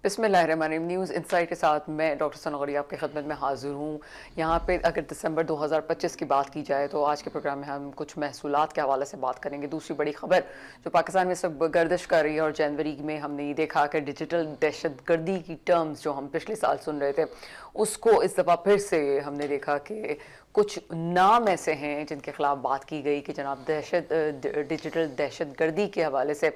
बिस्मिल्लाहिर्रहमानिर्रहीम। News insight के साथ मैं डॉक्टर सनौरी आपकी खिदमत में हाज़िर हूँ। यहाँ पे अगर दिसंबर 2025 की बात की जाए तो आज के प्रोग्राम में हम कुछ महसूलात के हवाले से बात करेंगे। दूसरी बड़ी खबर जो पाकिस्तान में सब गर्दिश कर रही है, और जनवरी में हमने ये देखा कि डिजिटल दहशतगर्दी की टर्म्स जो हम पिछले साल सुन रहे थे, उसको इस दफ़ा फिर से हमने देखा कि कुछ नाम ऐसे हैं जिनके खिलाफ बात की गई कि जनाब डिजिटल दहशतगर्दी के हवाले से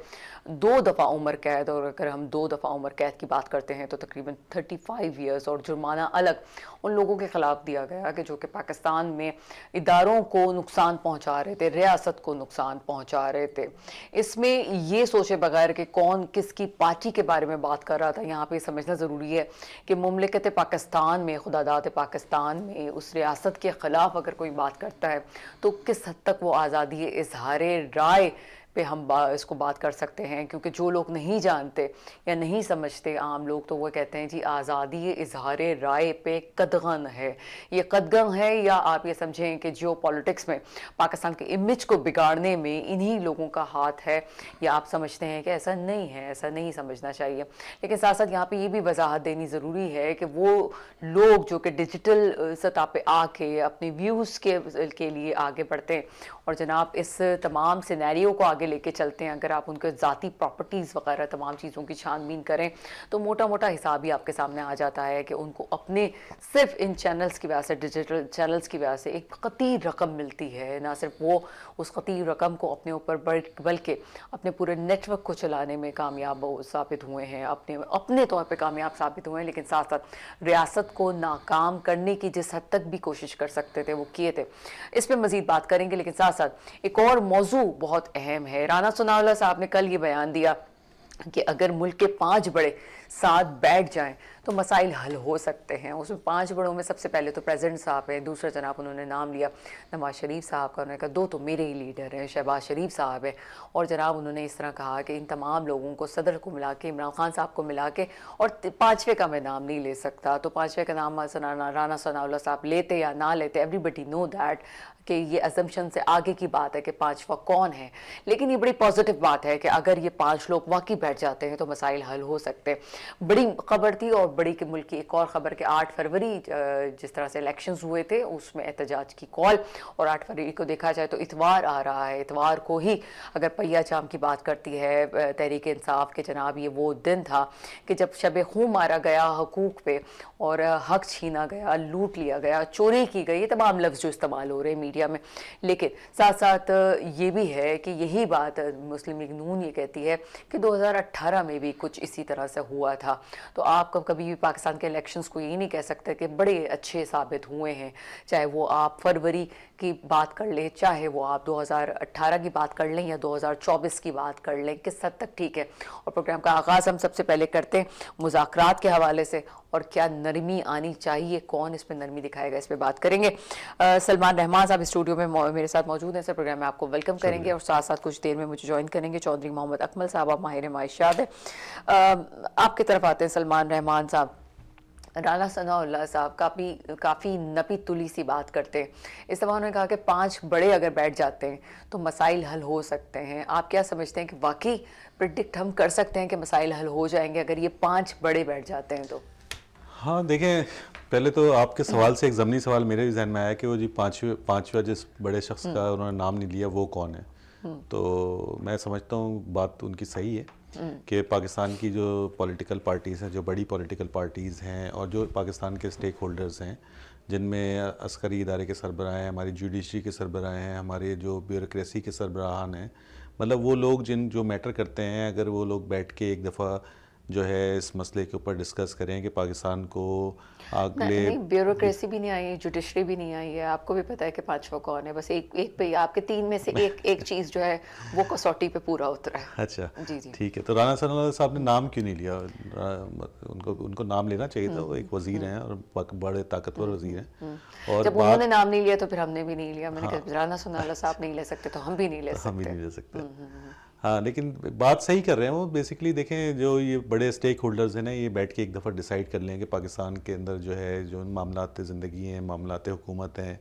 2 दफ़ा उम्र कैद, और अगर हम 2 दफ़ा उम्र कैद की बात करते हैं तो तकरीबन 35 ईयर्स, और जुर्माना अलग उन लोगों के ख़िलाफ़ दिया गया कि जो कि पाकिस्तान में इदारों को नुकसान पहुंचा रहे थे, रियासत को नुकसान पहुंचा रहे थे। इसमें ये सोचे बगैर कि कौन किसकी पार्टी के बारे में बात कर रहा था, यहाँ पे समझना ज़रूरी है कि मुमलिकत पाकिस्तान में, खुदादात पाकिस्तान में उस रियासत के ख़िलाफ़ अगर कोई बात करता है तो किस हद तक वो आज़ादी इज़हार राय पे हम इसको बात कर सकते हैं। क्योंकि जो लोग नहीं जानते या नहीं समझते आम लोग, तो वो कहते हैं जी आज़ादी इज़हार राय पे कदगन है। ये कदगन है, या आप ये समझें कि जियो पॉलिटिक्स में पाकिस्तान के इमेज को बिगाड़ने में इन्हीं लोगों का हाथ है, या आप समझते हैं कि ऐसा नहीं है। ऐसा नहीं समझना चाहिए। लेकिन साथ साथ यहाँ पे ये भी वजाहत देनी ज़रूरी है कि वो लोग जो कि डिजिटल सतह पे आके अपने व्यूज़ के लिए आगे बढ़ते हैं, और जनाब इस तमाम सिनेरियो को आगे लेके चलते हैं, अगर आप उनके ज़ाती प्रॉपर्टीज़ वगैरह तमाम चीज़ों की छानबीन करें तो मोटा मोटा हिसाब ही आपके सामने आ जाता है कि उनको अपने सिर्फ इन चैनल्स की वजह से, डिजिटल चैनल्स की वजह से एक कतीर रकम मिलती है। ना सिर्फ वो उस कतीर रकम को अपने ऊपर बल्कि अपने पूरे नेटवर्क को चलाने में कामयाब साबित हुए हैं, अपने तौर पर कामयाब साबित हुए हैं, लेकिन साथ साथ रियासत को नाकाम करने की जिस हद तक भी कोशिश कर सकते थे वो किए थे। इस पर मज़ीद बात करेंगे, लेकिन साथ साथ एक और मौजू बहुत अहम है। राना सनाउल्लाह साहब ने कल ये बयान दिया कि अगर मुल्क के 5 बड़े साथ बैठ जाएं तो मसाइल हल हो सकते हैं। उसमें 5 बड़ों में सबसे पहले तो प्रेसिडेंट साहब हैं, दूसरा जनाब उन्होंने नाम लिया नवाज शरीफ साहब का, उन्होंने कहा 2 तो मेरे ही लीडर हैं, शहबाज शरीफ साहब हैं, और जनाब उन्होंने इस तरह कहा कि इन तमाम लोगों को, सदर को मिला के, इमरान खान साहब को मिला के, और 5वें का मैं नाम नहीं ले सकता, तो 5वें का नाम राना सनाउल्लाह साहब लेते या ना लेते, एवरीबडी नो दैट कि ये अजम्पशन से आगे की बात है कि 5वां कौन है। लेकिन ये बड़ी पॉजिटिव बात है कि अगर ये 5 लोग वाकई बैठ जाते हैं तो मसाइल हल हो सकते हैं। बड़ी खबर थी, और बड़ी के मुल्क की एक और ख़बर कि 8 फरवरी जिस तरह से इलेक्शंस हुए थे उसमें एहतजाज की कॉल, और 8 फरवरी को देखा जाए तो इतवार आ रहा है। इतवार को ही अगर पहिया जाम की बात करती है तहरीक इंसाफ के, जनाब ये वो दिन था कि जब शब खून मारा गया हकूक़ पे, और हक छीना गया, लूट लिया गया, चोरी की गई, ये तमाम लफ्ज़ जो इस्तेमाल हो रहे हैं मीडिया में। लेकिन साथ साथ ये भी है कि यही बात मुस्लिम लीग नून ये कहती है कि 2018 में भी कुछ इसी तरह से हुआ था। तो आप कभी भी पाकिस्तान के इलेक्शंस को ये नहीं कह सकते कि बड़े अच्छे साबित हुए हैं, चाहे वो आप फरवरी की बात कर लें, चाहे वो आप 2018 की बात कर लें या 2024 की बात कर लें, किस हद तक ठीक है। और प्रोग्राम का आगाज़ हम सबसे पहले करते हैं मुज़ाकरात के हवाले से, और क्या नरमी आनी चाहिए, कौन इस पर नरमी दिखाएगा, इस पर बात करेंगे। सलमान रहमान साहब स्टूडियो में मेरे साथ मौजूद हैं। सर प्रोग्राम में आपको वेलकम करेंगे, और साथ साथ कुछ देर में मुझे ज्वाइन करेंगे चौधरी मोहम्मद अकमल साहब, आप माहिर माइशाद है। आपकी तरफ आते हैं सलमान रहमान साहब। राना सनाउल्लाह साहब काफ़ी नपी तुली सी बात करते हैं। इस दफ़ा उन्होंने कहा कि 5 बड़े अगर बैठ जाते हैं तो मसाइल हल हो सकते हैं। आप क्या समझते हैं कि वाकई प्रिडिक्ट हम कर सकते हैं कि मसाइल हल हो जाएंगे अगर ये 5 बड़े बैठ जाते हैं तो? हाँ देखें, पहले तो आपके सवाल से एक ज़मनी सवाल मेरे भी जहन में आया कि वो जी पाँचवा जिस बड़े शख्स का उन्होंने नाम नहीं लिया वो कौन है। तो मैं समझता हूँ बात उनकी सही है कि पाकिस्तान की जो पॉलिटिकल पार्टीज़ हैं, जो बड़ी पॉलिटिकल पार्टीज़ हैं, और जो पाकिस्तान के स्टेक होल्डर्स हैं, जिनमें अस्करी इदारे के सरबराह हैं, हमारी जुडिशरी के सरबराह हैं, हमारे जो ब्यूरोक्रेसी के सरबराहान हैं, मतलब वो लोग जो मैटर करते हैं, अगर वो लोग बैठ के एक दफ़ा जो है इस मसले के ऊपर डिस्कस करें कि पाकिस्तान को अगले नहीं, ब्यूरोक्रेसी भी नहीं आई है, जुडिशरी भी नहीं आई है, आपको भी पता है कि 5वां कौन है, बस एक पे आपके 3 में से एक चीज़ जो है वो कसौटी पे पूरा उतरा है। अच्छा जी जी, ठीक है। तो राना सनाउल्लाह साहब ने नाम क्यों नहीं लिया? उनको नाम लेना चाहिए था। वो एक वज़ीर हैं और बड़े ताकतवर वज़ीर हैं, और जब उन्होंने नाम नहीं लिया तो फिर हमने भी नहीं लिया। मैंने हाँ, कहा राना सनाउल्लाह साहब नहीं ले सकते तो हम भी नहीं ले सकते। हम भी नहीं ले सकते। हाँ, लेकिन बात सही कर रहे हैं वो। बेसिकली देखें, जो ये बड़े स्टेक होल्डर्स हैं ना, ये बैठ के एक दफ़ा डिसाइड कर लें कि पाकिस्तान के अंदर जो है जो मामलात ज़िंदगी हैं, मामलात हुकूमत हैं,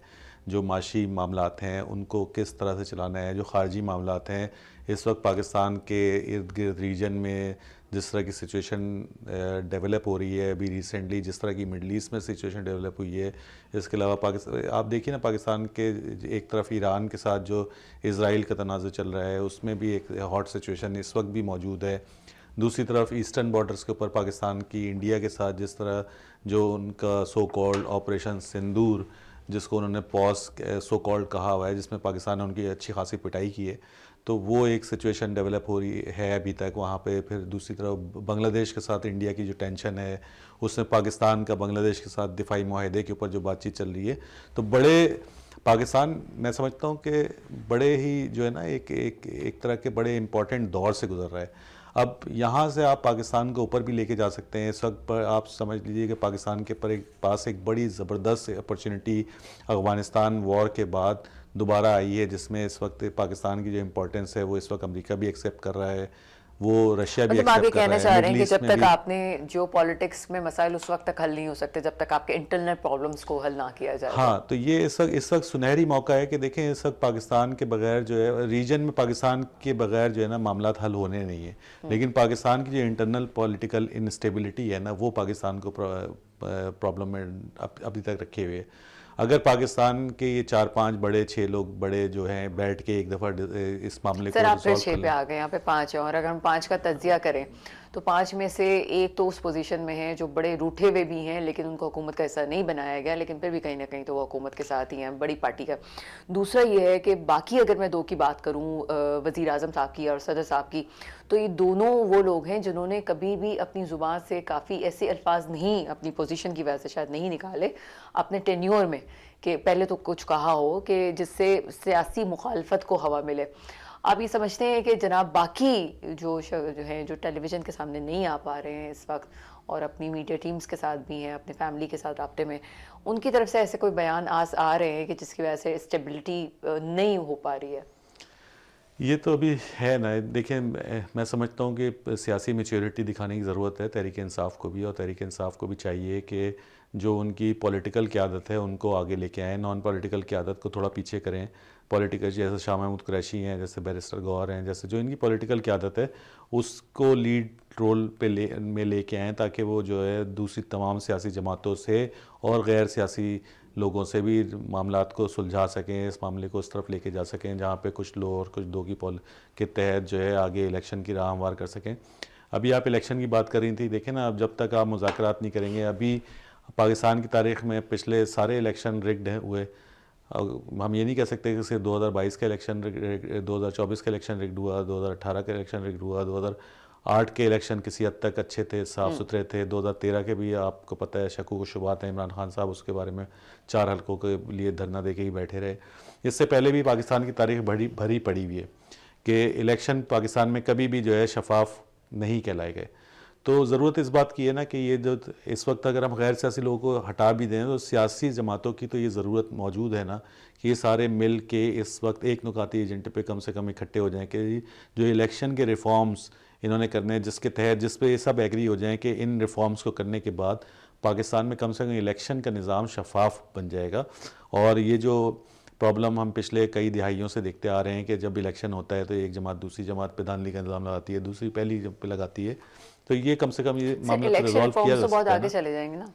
जो माशी मामलात हैं, उनको किस तरह से चलाना है। जो ख़ारजी मामलात हैं, इस वक्त पाकिस्तान के इर्द गिर्द रीजन में जिस तरह की सिचुएशन डेवलप हो रही है अभी रिसेंटली, जिस तरह की मिडल ईस्ट में सिचुएशन डेवलप हुई है, इसके अलावा पाकिस्तान आप देखिए ना, पाकिस्तान के एक तरफ ईरान के साथ जो इज़राइल का तनाज़ुर चल रहा है उसमें भी एक हॉट सिचुएशन इस वक्त भी मौजूद है। दूसरी तरफ ईस्टर्न बॉर्डर्स के ऊपर पाकिस्तान की इंडिया के साथ जिस तरह जो उनका सो कॉल्ड ऑपरेशन सिंदूर, जिसको उन्होंने पॉज सो कॉल्ड कहा हुआ है, जिसमें पाकिस्तान ने उनकी अच्छी खासी पिटाई की है, तो वो एक सिचुएशन डेवलप हो रही है अभी तक वहाँ पे। फिर दूसरी तरफ बांग्लादेश के साथ इंडिया की जो टेंशन है, उसमें पाकिस्तान का बांग्लादेश के साथ दिफाई माहदे के ऊपर जो बातचीत चल रही है, तो बड़े पाकिस्तान मैं समझता हूँ कि बड़े ही जो है ना एक तरह के बड़े इंपॉर्टेंट दौर से गुजर रहा है। अब यहाँ से आप पाकिस्तान को ऊपर भी लेके जा सकते हैं। इस वक्त पर आप समझ लीजिए कि पाकिस्तान के पास एक बड़ी ज़बरदस्त अपॉर्चुनिटी अफ़गानिस्तान वॉर के बाद दोबारा आई है, जिसमें इस वक्त पाकिस्तान की जो इम्पोर्टेंस है वो इस वक्त अमेरिका भी एक्सेप्ट कर रहा है, वो रशिया भी मतलब आप ये एक्सेप्ट कर कहना रहा चाह है, रहे हैं मिडल कि ईस्ट जब में तक भी। आपने जो पॉलिटिक्स में मसाइल उस वक्त तक हल नहीं हो सकते जब तक आपके इंटरनल प्रॉब्लम्स को हल ना किया जाए। हाँ, तो ये इस वक्त सुनहरी मौका है कि देखें, इस वक्त पाकिस्तान के बगैर जो है रीजन में, पाकिस्तान के बगैर जो है ना मामलात हल होने नहीं है, लेकिन पाकिस्तान की जो इंटरनल पॉलिटिकल इनस्टेबिलिटी है ना, वो पाकिस्तान को प्रॉब्लम में अभी तक रखे हुए है। अगर पाकिस्तान के ये 4-5 बड़े 6 लोग बड़े जो हैं बैठ के एक दफ़ा इस मामले को सर आप फिर रिजॉल्व 6 कर पे लें। आ गए, यहाँ पे 5 है और अगर हम 5 का तज्जिया करें तो 5 में से एक तो उस पोजीशन में है जो बड़े रूठे हुए भी हैं लेकिन उनको हुकूमत का हिस्सा नहीं बनाया गया, लेकिन फिर भी कहीं ना कहीं तो वो हुकूमत के साथ ही हैं, बड़ी पार्टी का। दूसरा ये है कि बाकी अगर मैं 2 की बात करूँ, वज़ीर आज़म साहब की और सदर साहब की, तो ये दोनों वो लोग हैं जिन्होंने कभी भी अपनी ज़ुबान से काफ़ी ऐसे अल्फाज नहीं, अपनी पोजीशन की वजह से शायद नहीं निकाले अपने टेन्योर में, कि पहले तो कुछ कहा हो कि जिससे सियासी मुखालफत को हवा मिले। आप ये समझते हैं कि जनाब बाकी जो हैं जो टेलीविज़न के सामने नहीं आ पा रहे हैं इस वक्त और अपनी मीडिया टीम्स के साथ भी हैं, अपने फैमिली के साथ राब्ते में, उनकी तरफ से ऐसे कोई बयान आ रहे हैं कि जिसकी वजह से स्टेबिलिटी नहीं हो पा रही है? ये तो अभी है ना, देखिए मैं समझता हूँ कि सियासी मैच्योरिटी दिखाने की ज़रूरत है तहरीक इंसाफ को भी, और तहरीक इंसाफ को भी चाहिए कि जो उनकी पॉलिटिकल क़यादत है उनको आगे लेके आएँ, नॉन पॉलिटिकल क़यादत को थोड़ा पीछे करें। पॉलिटिकल जैसे शाह महमूद कुरैशी हैं, जैसे बैरिस्टर गौहर हैं, जैसे जो इनकी पॉलिटिकल क़यादत है उसको लीड रोल पे लेके आएँ, ताकि वो जो है दूसरी तमाम सियासी जमातों से और गैर सियासी लोगों से भी मामलात को सुलझा सकें, इस मामले को उस तरफ लेके जा सकें जहाँ पे कुछ लो और कुछ दो की पॉल के तहत जो है आगे इलेक्शन की राह हमवार कर सकें। अभी आप इलेक्शन की बात कर रही थी, देखें ना, अब जब तक आप मुज़ाकरात नहीं करेंगे, अभी पाकिस्तान की तारीख़ में पिछले सारे इलेक्शन रिग्ड हुए। हम ये नहीं कह सकते कि सिर्फ 2022 का इलेक्शन 2024 का इलेक्शन रिग्ड हुआ, 2018 का इलेक्शन रिग्ड हुआ, 2008 के इलेक्शन किसी हद तक अच्छे थे, साफ़ सुथरे थे, 2013 के भी आपको पता है शकूक व शुबात हैं, इमरान खान साहब उसके बारे में 4 हलकों के लिए धरना दे के ही बैठे रहे। इससे पहले भी पाकिस्तान की तारीख भरी पड़ी हुई है कि इलेक्शन पाकिस्तान में कभी भी जो है शफाफ नहीं कहलाए गए। तो ज़रूरत इस बात की है ना कि ये जो इस वक्त अगर हम गैर सियासी लोगों को हटा भी दें तो सियासी जमातों की तो ये ज़रूरत मौजूद है ना कि ये सारे मिल के इस वक्त एक नुकाती एजेंडे पे कम से कम इकट्ठे हो जाएं कि जो इलेक्शन के रिफॉर्म्स इन्होंने करने हैं, जिसके तहत जिस पे ये सब एग्री हो जाएं कि इन रिफॉर्म्स को करने के बाद पाकिस्तान में कम से कम इलेक्शन का निज़ाम शफाफ बन जाएगा। और ये जो प्रॉब्लम हम पिछले कई दिहाइयों से देखते आ रहे हैं कि जब इलेक्शन होता है तो एक जमात दूसरी जमात पे धांधली का इल्ज़ाम लगाती है, दूसरी पहली जब पे लगाती है, तो ये कम से कम ये मामला इलेक्शन रिजॉल्व किया रिफॉर्म्स जा तो बहुत सकता है आगे ना। चले जाएंगे ना।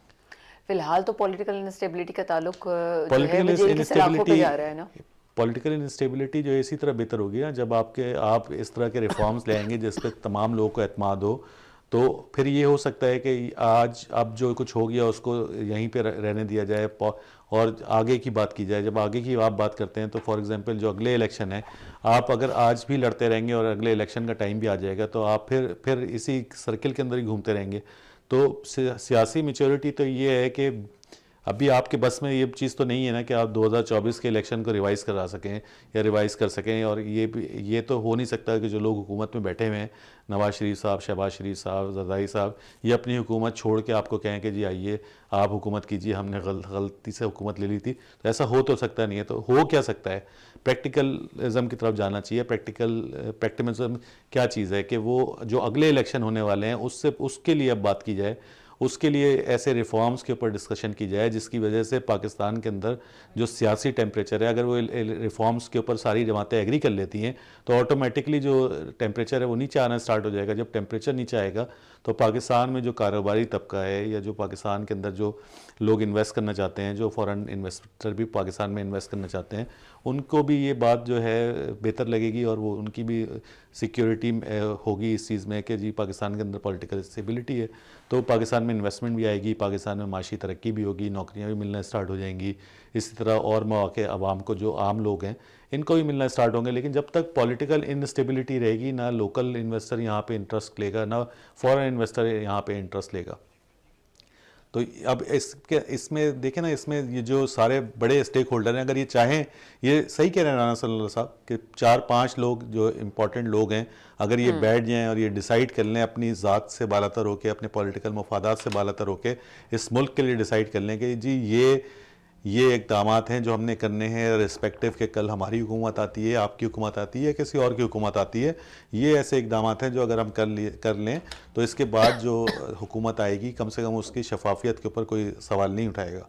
फिलहाल तो पॉलिटिकल इनस्टेबिलिटी का ताल्लुक जो है पॉलिटिकल वो जेल की सलाखों पे इंस्टेबिलिटी जा रहा है ना। पॉलिटिकल इंस्टेबिलिटी जो है इसी तरह बेहतर होगी ना जब आप इस तरह के रिफॉर्म्स ले आएंगे जिस पे तमाम लोगों को एतमाद हो, तो फिर ये हो सकता है कि आज अब जो कुछ हो गया उसको यहीं पे रहने दिया जाए और आगे की बात की जाए। जब आगे की आप बात करते हैं तो फॉर एग्जांपल जो अगले इलेक्शन है, आप अगर आज भी लड़ते रहेंगे और अगले इलेक्शन का टाइम भी आ जाएगा तो आप फिर इसी सर्किल के अंदर ही घूमते रहेंगे। तो सियासी मैच्योरिटी तो ये है कि अभी आपके बस में ये चीज़ तो नहीं है ना कि आप 2024 के इलेक्शन को रिवाइज़ करा सकें या रिवाइज़ कर सकें, और ये तो हो नहीं सकता कि जो लोग हुकूमत में बैठे हुए हैं, नवाज शरीफ साहब, शहबाज शरीफ साहब, जरदारी साहब, ये अपनी हुकूमत छोड़ के आपको कहें कि जी आइए आप हुकूमत कीजिए, हमने गलती से हुकूमत ले ली थी। तो ऐसा हो तो सकता नहीं है। तो हो क्या सकता है, प्रैक्टिकलिज्म की तरफ जाना चाहिए। प्रैक्टिकलिज्म क्या चीज़ है कि वो जो अगले इलेक्शन होने वाले हैं उसके लिए अब बात की जाए उसके लिए ऐसे रिफॉर्म्स के ऊपर डिस्कशन की जाए जिसकी वजह से पाकिस्तान के अंदर जो सियासी टेम्परेचर है, अगर वो रिफॉर्म्स के ऊपर सारी जमातें एग्री कर लेती हैं तो ऑटोमेटिकली जो टेम्परेचर है वो नीचे आना स्टार्ट हो जाएगा। जब टेम्परेचर नीचे आएगा तो पाकिस्तान में जो कारोबारी तबका है या जो पाकिस्तान के अंदर जो लोग इन्वेस्ट करना चाहते हैं, जो फॉरेन इन्वेस्टर भी पाकिस्तान में इन्वेस्ट करना चाहते हैं, उनको भी ये बात जो है बेहतर लगेगी और वो उनकी भी सिक्योरिटी होगी इस चीज़ में कि जी पाकिस्तान के अंदर पॉलिटिकल स्टेबिलिटी है, तो पाकिस्तान में इन्वेस्टमेंट भी आएगी, पाकिस्तान में माशी तरक्की भी होगी, नौकरियां भी मिलना स्टार्ट हो जाएंगी। इसी तरह और मौके आवाम को, जो आम लोग हैं, इनको भी मिलना स्टार्ट होंगे। लेकिन जब तक पॉलिटिकल इनस्टेबिलिटी रहेगी, ना लोकल इन्वेस्टर यहाँ पे इंटरेस्ट लेगा, ना फॉरेन इन्वेस्टर यहाँ पे इंटरेस्ट लेगा। तो अब इसमें देखें ना, इसमें ये जो सारे बड़े स्टेक होल्डर हैं, अगर ये चाहें, ये सही कह रहे हैं राना सल्लल्लाहु साहब कि 4-5 लोग जो इम्पोर्टेंट लोग हैं, अगर ये बैठ जाएं और ये डिसाइड कर लें अपनी ज़ात से बालातर होकर, अपने पॉलिटिकल मफादात से बालातर होकर इस मुल्क के लिए डिसाइड कर लें कि जी ये इक़दामात हैं जो हमने करने हैं, रिस्पेक्टिव के कल हमारी हुकूमत आती है, आपकी हुकूमत आती है, किसी और की हुकूमत आती है, ये ऐसे इक़दामात हैं जो अगर हम कर लें तो इसके बाद जो हुकूमत आएगी कम से कम उसकी शफाफियत के ऊपर कोई सवाल नहीं उठाएगा।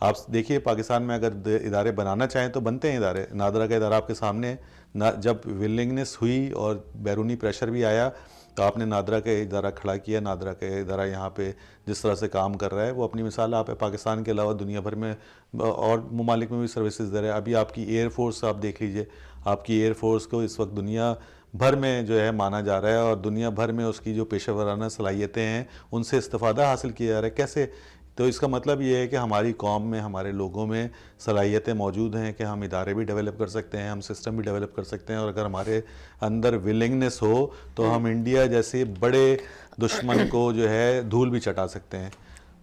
आप देखिए पाकिस्तान में अगर इदारे बनाना चाहें तो बनते हैं इदारे। नादरा का इदारा आपके सामने है, जब विलिंगनेस हुई और बैरूनी प्रेशर भी आया तो आपने नादरा का इदारा खड़ा किया। नादरा का इदारा यहाँ पे जिस तरह से काम कर रहा है वो अपनी मिसाल आप पाकिस्तान के अलावा दुनिया भर में और ममालिक में भी सर्विसेज दे रहे हैं। अभी आपकी एयरफोर्स आप देख लीजिए, आपकी एयरफोर्स को इस वक्त दुनिया भर में जो है माना जा रहा है और दुनिया भर में उसकी जो पेशेवराना सलाहियतें हैं उनसे इस्तिफ़ादा हासिल किया जा रहा है। कैसे? तो इसका मतलब ये है कि हमारी कौम में, हमारे लोगों में सलाहियतें मौजूद हैं कि हम इदारे भी डेवलप कर सकते हैं, हम सिस्टम भी डेवलप कर सकते हैं, और अगर हमारे अंदर विलिंगनेस हो तो हम इंडिया जैसे बड़े दुश्मन को जो है धूल भी चटा सकते हैं।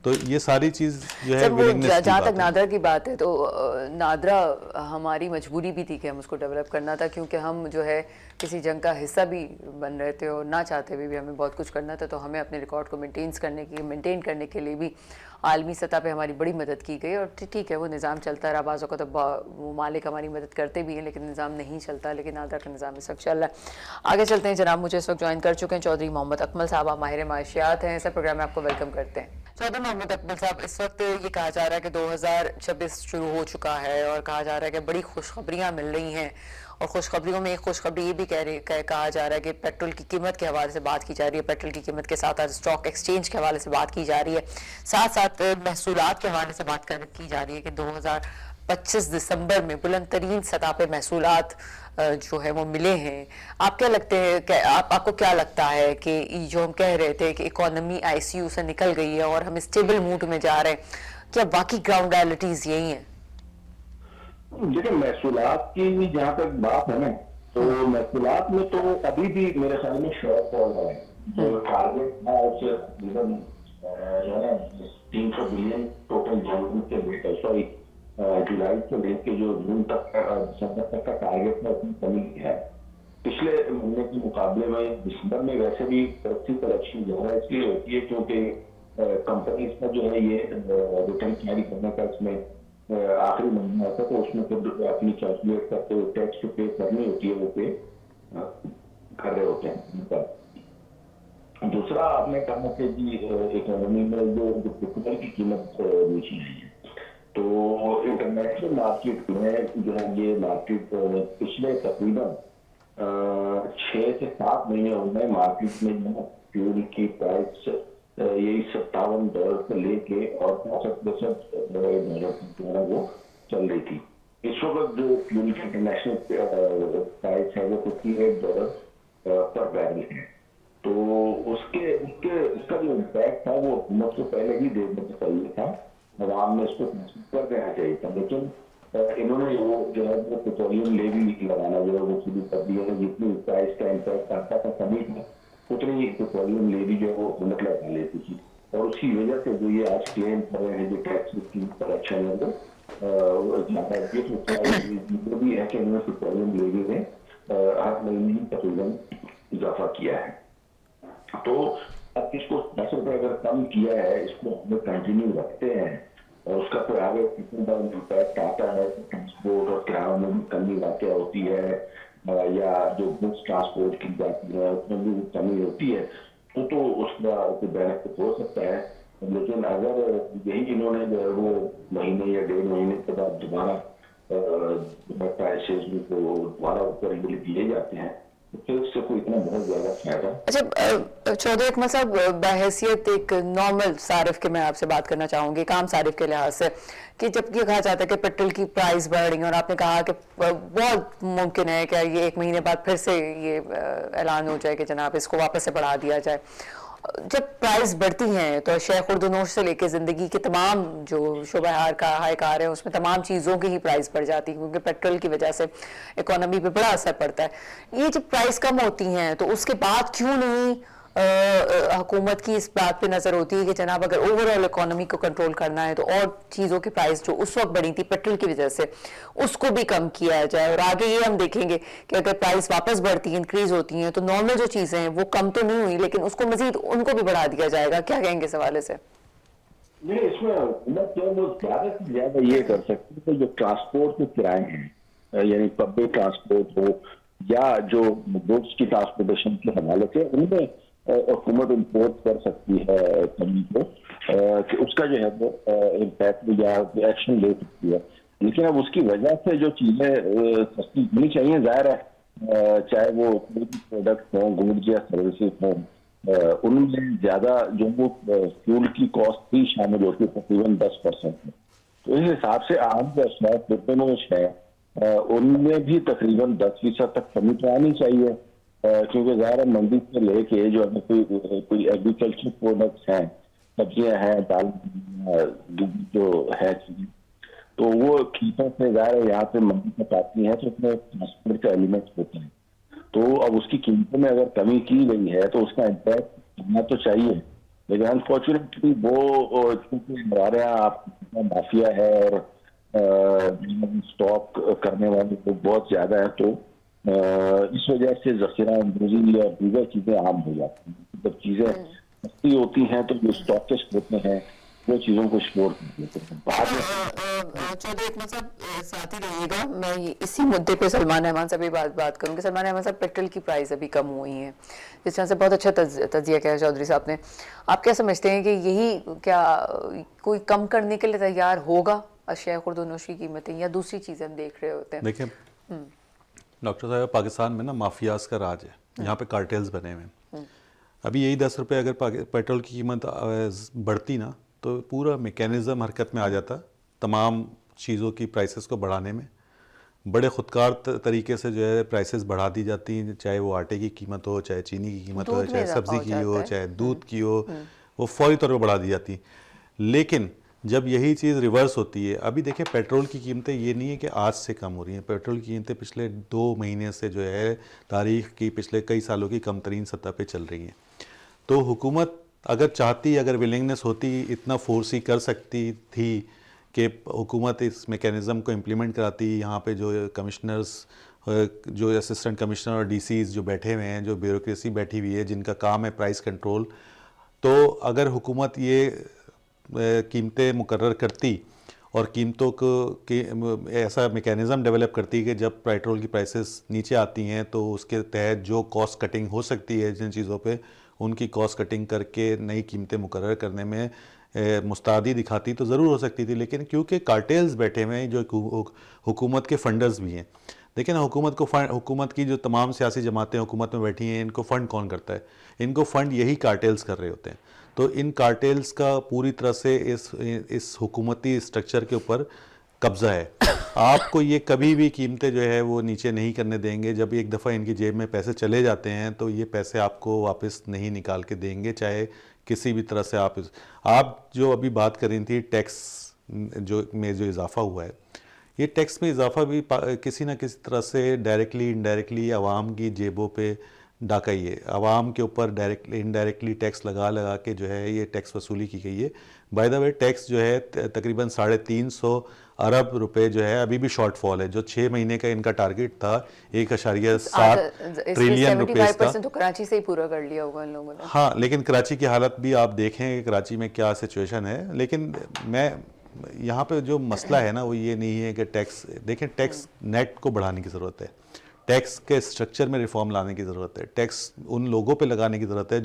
तो ये सारी चीज़ जो है विलिंगनेस की जहाँ बात तक नादरा की बात है तो नादरा हमारी मजबूरी भी थी कि हम उसको डेवलप करना था, क्योंकि हम जो है किसी जंग का हिस्सा भी बन रहे थे और ना चाहते हुए भी हमें बहुत कुछ करना था। तो हमें अपने रिकॉर्ड को मेंटेन करने के लिए भी आलमी सतह पे हमारी बड़ी मदद की गई। और ठीक है, वो निज़ाम चलता रहा, बाज़ों का तो ममालिक हमारी मदद करते भी हैं लेकिन निज़ाम नहीं चलता। लेकिन नादरा का निज़ाम इस वक्त चल रहा है। आगे चलते हैं। जनाब मुझे इस वक्त ज्वाइन कर चुके हैं चौधरी मोहम्मद अकमल साहब, आप माहिर माशियात हैं। ऐसा प्रोग्राम में आपको वेलकम करते हैं। चौधरी मोहम्मद अकमल साहब, इस वक्त ये कहा जा रहा है कि 2026 शुरू हो चुका है और कहा जा रहा है कि बड़ी खुशखबरियाँ मिल रही हैं, और खुशखबरियों में एक खुशखबरी ये भी कहा जा रहा है कि पेट्रोल की कीमत के हवाले से बात की जा रही है, पेट्रोल की कीमत के साथ साथ स्टॉक एक्सचेंज के हवाले से बात की जा रही है, साथ साथ महसूलात के हवाले से बात की जा रही है कि 2025 दिसंबर में बुलंद तरीन सतह पे महसूलात जो है वो मिले हैं। आप क्या लगते हैं, आपको क्या लगता है कि जो हम कह रहे थे कि इकोनॉमी ICU से निकल गई है और हम स्टेबल मूड में जा रहे हैं, क्या बाकी ग्राउंड रियलिटीज यही हैं? देखिए, महसूलात की जहाँ तक बात है ना, तो महसूलात में तो अभी भी मेरे ख्याल में शॉर्टफॉल है। जो टारगेट था उससे तकरीबन 300 बिलियन टोटल जनवरी से लेकर, सॉरी जुलाई से लेकर जो जून तक दिसंबर तक का टारगेट है उसमें कमी है। पिछले महीने के मुकाबले में दिसंबर में वैसे भी टैक्सी कलेक्शन जो है इसलिए होती है क्योंकि कंपनीज का जो है ये रिटर्न कैरी करने का इसमें आखिरी महीना होता है, तो उसमें फिर अपनी कैलकुलेट करते हुए टैक्स पे करनी होती है, वो पे कर रहे होते हैं। दूसरा, आपने कहा कि जी इकोनॉमी में जो पेट्रोल की कीमत नीचे आई है, तो इंटरनेशनल मार्केट में जो है ये मार्केट पिछले तकरीबन 6 से 7 महीने हो गए मार्केट में जो फ्यूल की प्राइस यही $57 से लेके और $65 वो चल रही थी। इस वक्त जो फ्यूल की इंटरनेशनल प्राइस है वो $58 पर बैरल है। तो इसका जो इम्पैक्ट था वो हुकूमत को पहले ही देखने से चाहिए था, आवाम में इसको कर देना चाहिए था, लेकिन इन्होंने वो जो है वो पेट्रोलियम लेवी लगाना जो है वो शुरू कर दिया है। जितनी प्राइस का इम्पैक्ट आता था कमी था, उतनी पेट्रोलियम लेवी जो है वो हुकूमत लगा लेती थी, और उसकी वजह से जो ये आज क्लेम कर रहे हैं जो टैक्स की कलेक्शन है वो जो भी है कि इन्होंने पेट्रोलियम लेवी में हर महीने ही तकरीबन इजाफा किया है। तो अब इसको 10 रुपये अगर कम किया है, इसको हम कंटिन्यू रखते हैं और उसका फिर आगे कितना इम्पैक्ट आता है, ट्रांसपोर्ट और किराए में भी कमी वाक़ होती है, या जो गुड्स ट्रांसपोर्ट की जाती है उसमें भी कमी होती है, तो उसका बेनिफिट हो सकता है। लेकिन अगर यही इन्होंने जो है वो महीने या 1.5 महीने के बाद दोबारा प्राइसेस को दोबारा ऊपर दिए जाते हैं, तो फिर उससे कोई इतना बहुत ज्यादा फायदा। अच्छा चौधरी अकमल साहब, बहैसियत एक नॉर्मल सारिफ के मैं आपसे बात करना चाहूंगी, काम सारिफ के लिहाज से, कि जब ये कहा जाता है कि पेट्रोल की प्राइस बढ़ रही है और आपने कहा कि बहुत मुमकिन है कि ये 1 महीने बाद फिर से ये ऐलान हो जाए कि जनाब इसको वापस से बढ़ा दिया जाए। जब प्राइस बढ़ती हैं तो शेख उर्दूनोश से लेके ज़िंदगी के तमाम जो शोबा हायकार है उसमें तमाम चीज़ों की ही प्राइस बढ़ जाती है, क्योंकि पेट्रोल की वजह से इकोनॉमी पे बड़ा असर पड़ता है। ये जब प्राइस कम होती हैं तो उसके बाद क्यों नहीं हुकूमत की इस बात पे नज़र होती है कि जनाब अगर ओवरऑल इकोनॉमी को कंट्रोल करना है तो और चीज़ों की प्राइस जो उस वक्त बढ़ी थी पेट्रोल की वजह से उसको भी कम किया जाए, और आगे ये हम देखेंगे कि अगर प्राइस वापस बढ़ती है, इंक्रीज होती हैं, तो नॉर्मल जो चीज़ें हैं वो कम तो नहीं हुई लेकिन उसको मजीद उनको भी बढ़ा दिया जाएगा। क्या कहेंगे इस हवाले से? नहीं, इसमें हुकूमत जो वो ज्यादा से ज्यादा ये कर सकती है कि जो ट्रांसपोर्ट के किराए हैं, यानी पब्लिक ट्रांसपोर्ट हो या जो गुड्स की ट्रांसपोर्टेशन के हवाले से, उनमें हुकूमत इम्पोर्ट कर सकती है कमी को, कि उसका जो है वो इम्पैक्ट या एक्शन ले सकती है। लेकिन अब उसकी वजह से जो चीजें सस्ती होनी चाहिए, जाहिर है चाहे वो प्रोडक्ट हों, गुड्स या सर्विसेज हों, उनमें ज्यादा जो वो फ्यूल की कॉस्ट भी शामिल होती है, तकरीबन 10%। तो इस हिसाब से आम जो स्मॉक बिजनेस है उनमें भी तकरीबन 10% तक कमी तो आनी चाहिए, क्योंकि ज़ाहिर मंडी से लेके जो अगर कोई एग्रीकल्चर प्रोडक्ट्स हैं, सब्जियां हैं, दाल जो है चीजें, तो वो खेतों से ज़ाहिर यहाँ पे मंडी तक आती हैं, तो उसमें ट्रांसपोर्ट का एलिमेंट होता है। तो अब उसकी कीमतों में अगर कमी की गई है तो उसका इम्पैक्ट होना तो चाहिए, लेकिन अनफॉर्चुनेटली वो चूंकि हमारे यहाँ आप माफिया है और स्टॉक करने वाले लोग बहुत ज्यादा है, तो इस वजह से जखीरा अंदोजी या दीगर चीजें आम हो जाती हैं। जब चीजें सस्ती होती हैं तो जो स्टॉकिस्ट होते हैं वो चीजों को स्टोर कर देते हैं बाद में। चौधरी अकमल साहब साथ ही रहिएगा, मैं इसी मुद्दे पे सलमान अहमद से भी बात करूंगी। सलमान अहमद साहब, पेट्रोल की प्राइस अभी कम हुई है, जिस तरह से बहुत अच्छा तजिया किया चौधरी साहब ने, आप क्या समझते हैं कि यही क्या कोई कम करने के लिए तैयार होगा शेख उर्दूनोश की कीमतें, या दूसरी चीजें हम देख रहे होते हैं? देखिए डॉक्टर साहब, पाकिस्तान में ना माफियाज का राज है, यहाँ पे कार्टेल्स बने हुए हैं। अभी यही 10 रुपये अगर पेट्रोल की कीमत बढ़ती ना तो पूरा मैकेनिज़्म हरकत में आ जाता, तमाम चीज़ों की प्राइसेस को बढ़ाने में। बड़े ख़ुदकार तरीके से जो है प्राइसेस बढ़ा दी जाती हैं, चाहे वो आटे की कीमत हो, चाहे चीनी की कीमत हो, चाहे सब्ज़ी की हो, चाहे दूध की हो, वो फौरी तौर पर बढ़ा दी जाती। लेकिन जब यही चीज़ रिवर्स होती है, अभी देखिए पेट्रोल की कीमतें ये नहीं है कि आज से कम हो रही हैं, पेट्रोल की कीमतें पिछले 2 महीने से जो है तारीख की पिछले कई सालों की कम तरीन सतह पे चल रही हैं। तो हुकूमत अगर चाहती, अगर विलिंगनेस होती, इतना फोर्स ही कर सकती थी कि हुकूमत इस मेकैनिज़म को इम्प्लीमेंट कराती। यहाँ पे जो कमिश्नर्स, जो असिस्टेंट कमिश्नर और डीसीज जो बैठे हुए हैं, जो ब्यूरोक्रेसी बैठी हुई है जिनका काम है प्राइस कंट्रोल, तो अगर हुकूमत ये कीमतें मुकर्रर करती और कीमतों को ऐसा मेकैनिज़म डेवलप करती कि जब पेट्रोल की प्राइसेस नीचे आती हैं तो उसके तहत जो कॉस्ट कटिंग हो सकती है जिन चीज़ों पे, उनकी कॉस्ट कटिंग करके नई कीमतें मुकर्रर करने में मुस्तैदी दिखाती तो ज़रूर हो सकती थी। लेकिन क्योंकि कार्टेल्स बैठे हुए हैं जो हुकूमत के फंडर्स भी हैं, लेकिन हुकूमत की जो तमाम सियासी जमातें हुकूमत में बैठी हैं, इनको फ़ंड कौन करता है? इनको फ़ंड यही कार्टेल्स कर रहे होते हैं। तो इन कार्टेल्स का पूरी तरह से इस हुकूमती स्ट्रक्चर के ऊपर कब्ज़ा है। आपको ये कभी भी कीमतें जो है वो नीचे नहीं करने देंगे। जब एक दफ़ा इनकी जेब में पैसे चले जाते हैं तो ये पैसे आपको वापस नहीं निकाल के देंगे, चाहे किसी भी तरह से। आप जो अभी बात कर रही थी टैक्स जो इजाफ़ा हुआ है, ये टैक्स में इजाफा भी किसी न किसी तरह से डायरेक्टली इनडायरेक्टली आवाम की जेबों पे डाका ही है। आवाम के ऊपर डायरेक्टली इनडायरेक्टली टैक्स लगा के जो है ये टैक्स वसूली की गई है। बाय द वे टैक्स जो है तकरीबन 350 अरब रुपए जो है अभी भी शॉर्टफॉल है। जो 6 महीने का इनका टारगेट था 1.7 ट्रिलियन रुपए का, तो कराची से ही पूरा कर लिया होगा इन लोगों ने। हाँ, लेकिन कराची की हालत भी आप देखें कि कराची में क्या सिचुएशन है। लेकिन मैं यहाँ पे जो मसला है ना वो ये नहीं है कि टैक्स, देखें टैक्स नेट को बढ़ाने की ज़रूरत है, टैक्स के स्ट्रक्चर में रिफॉर्म लाने की ज़रूरत है, टैक्स उन लोगों पे लगाने की ज़रूरत है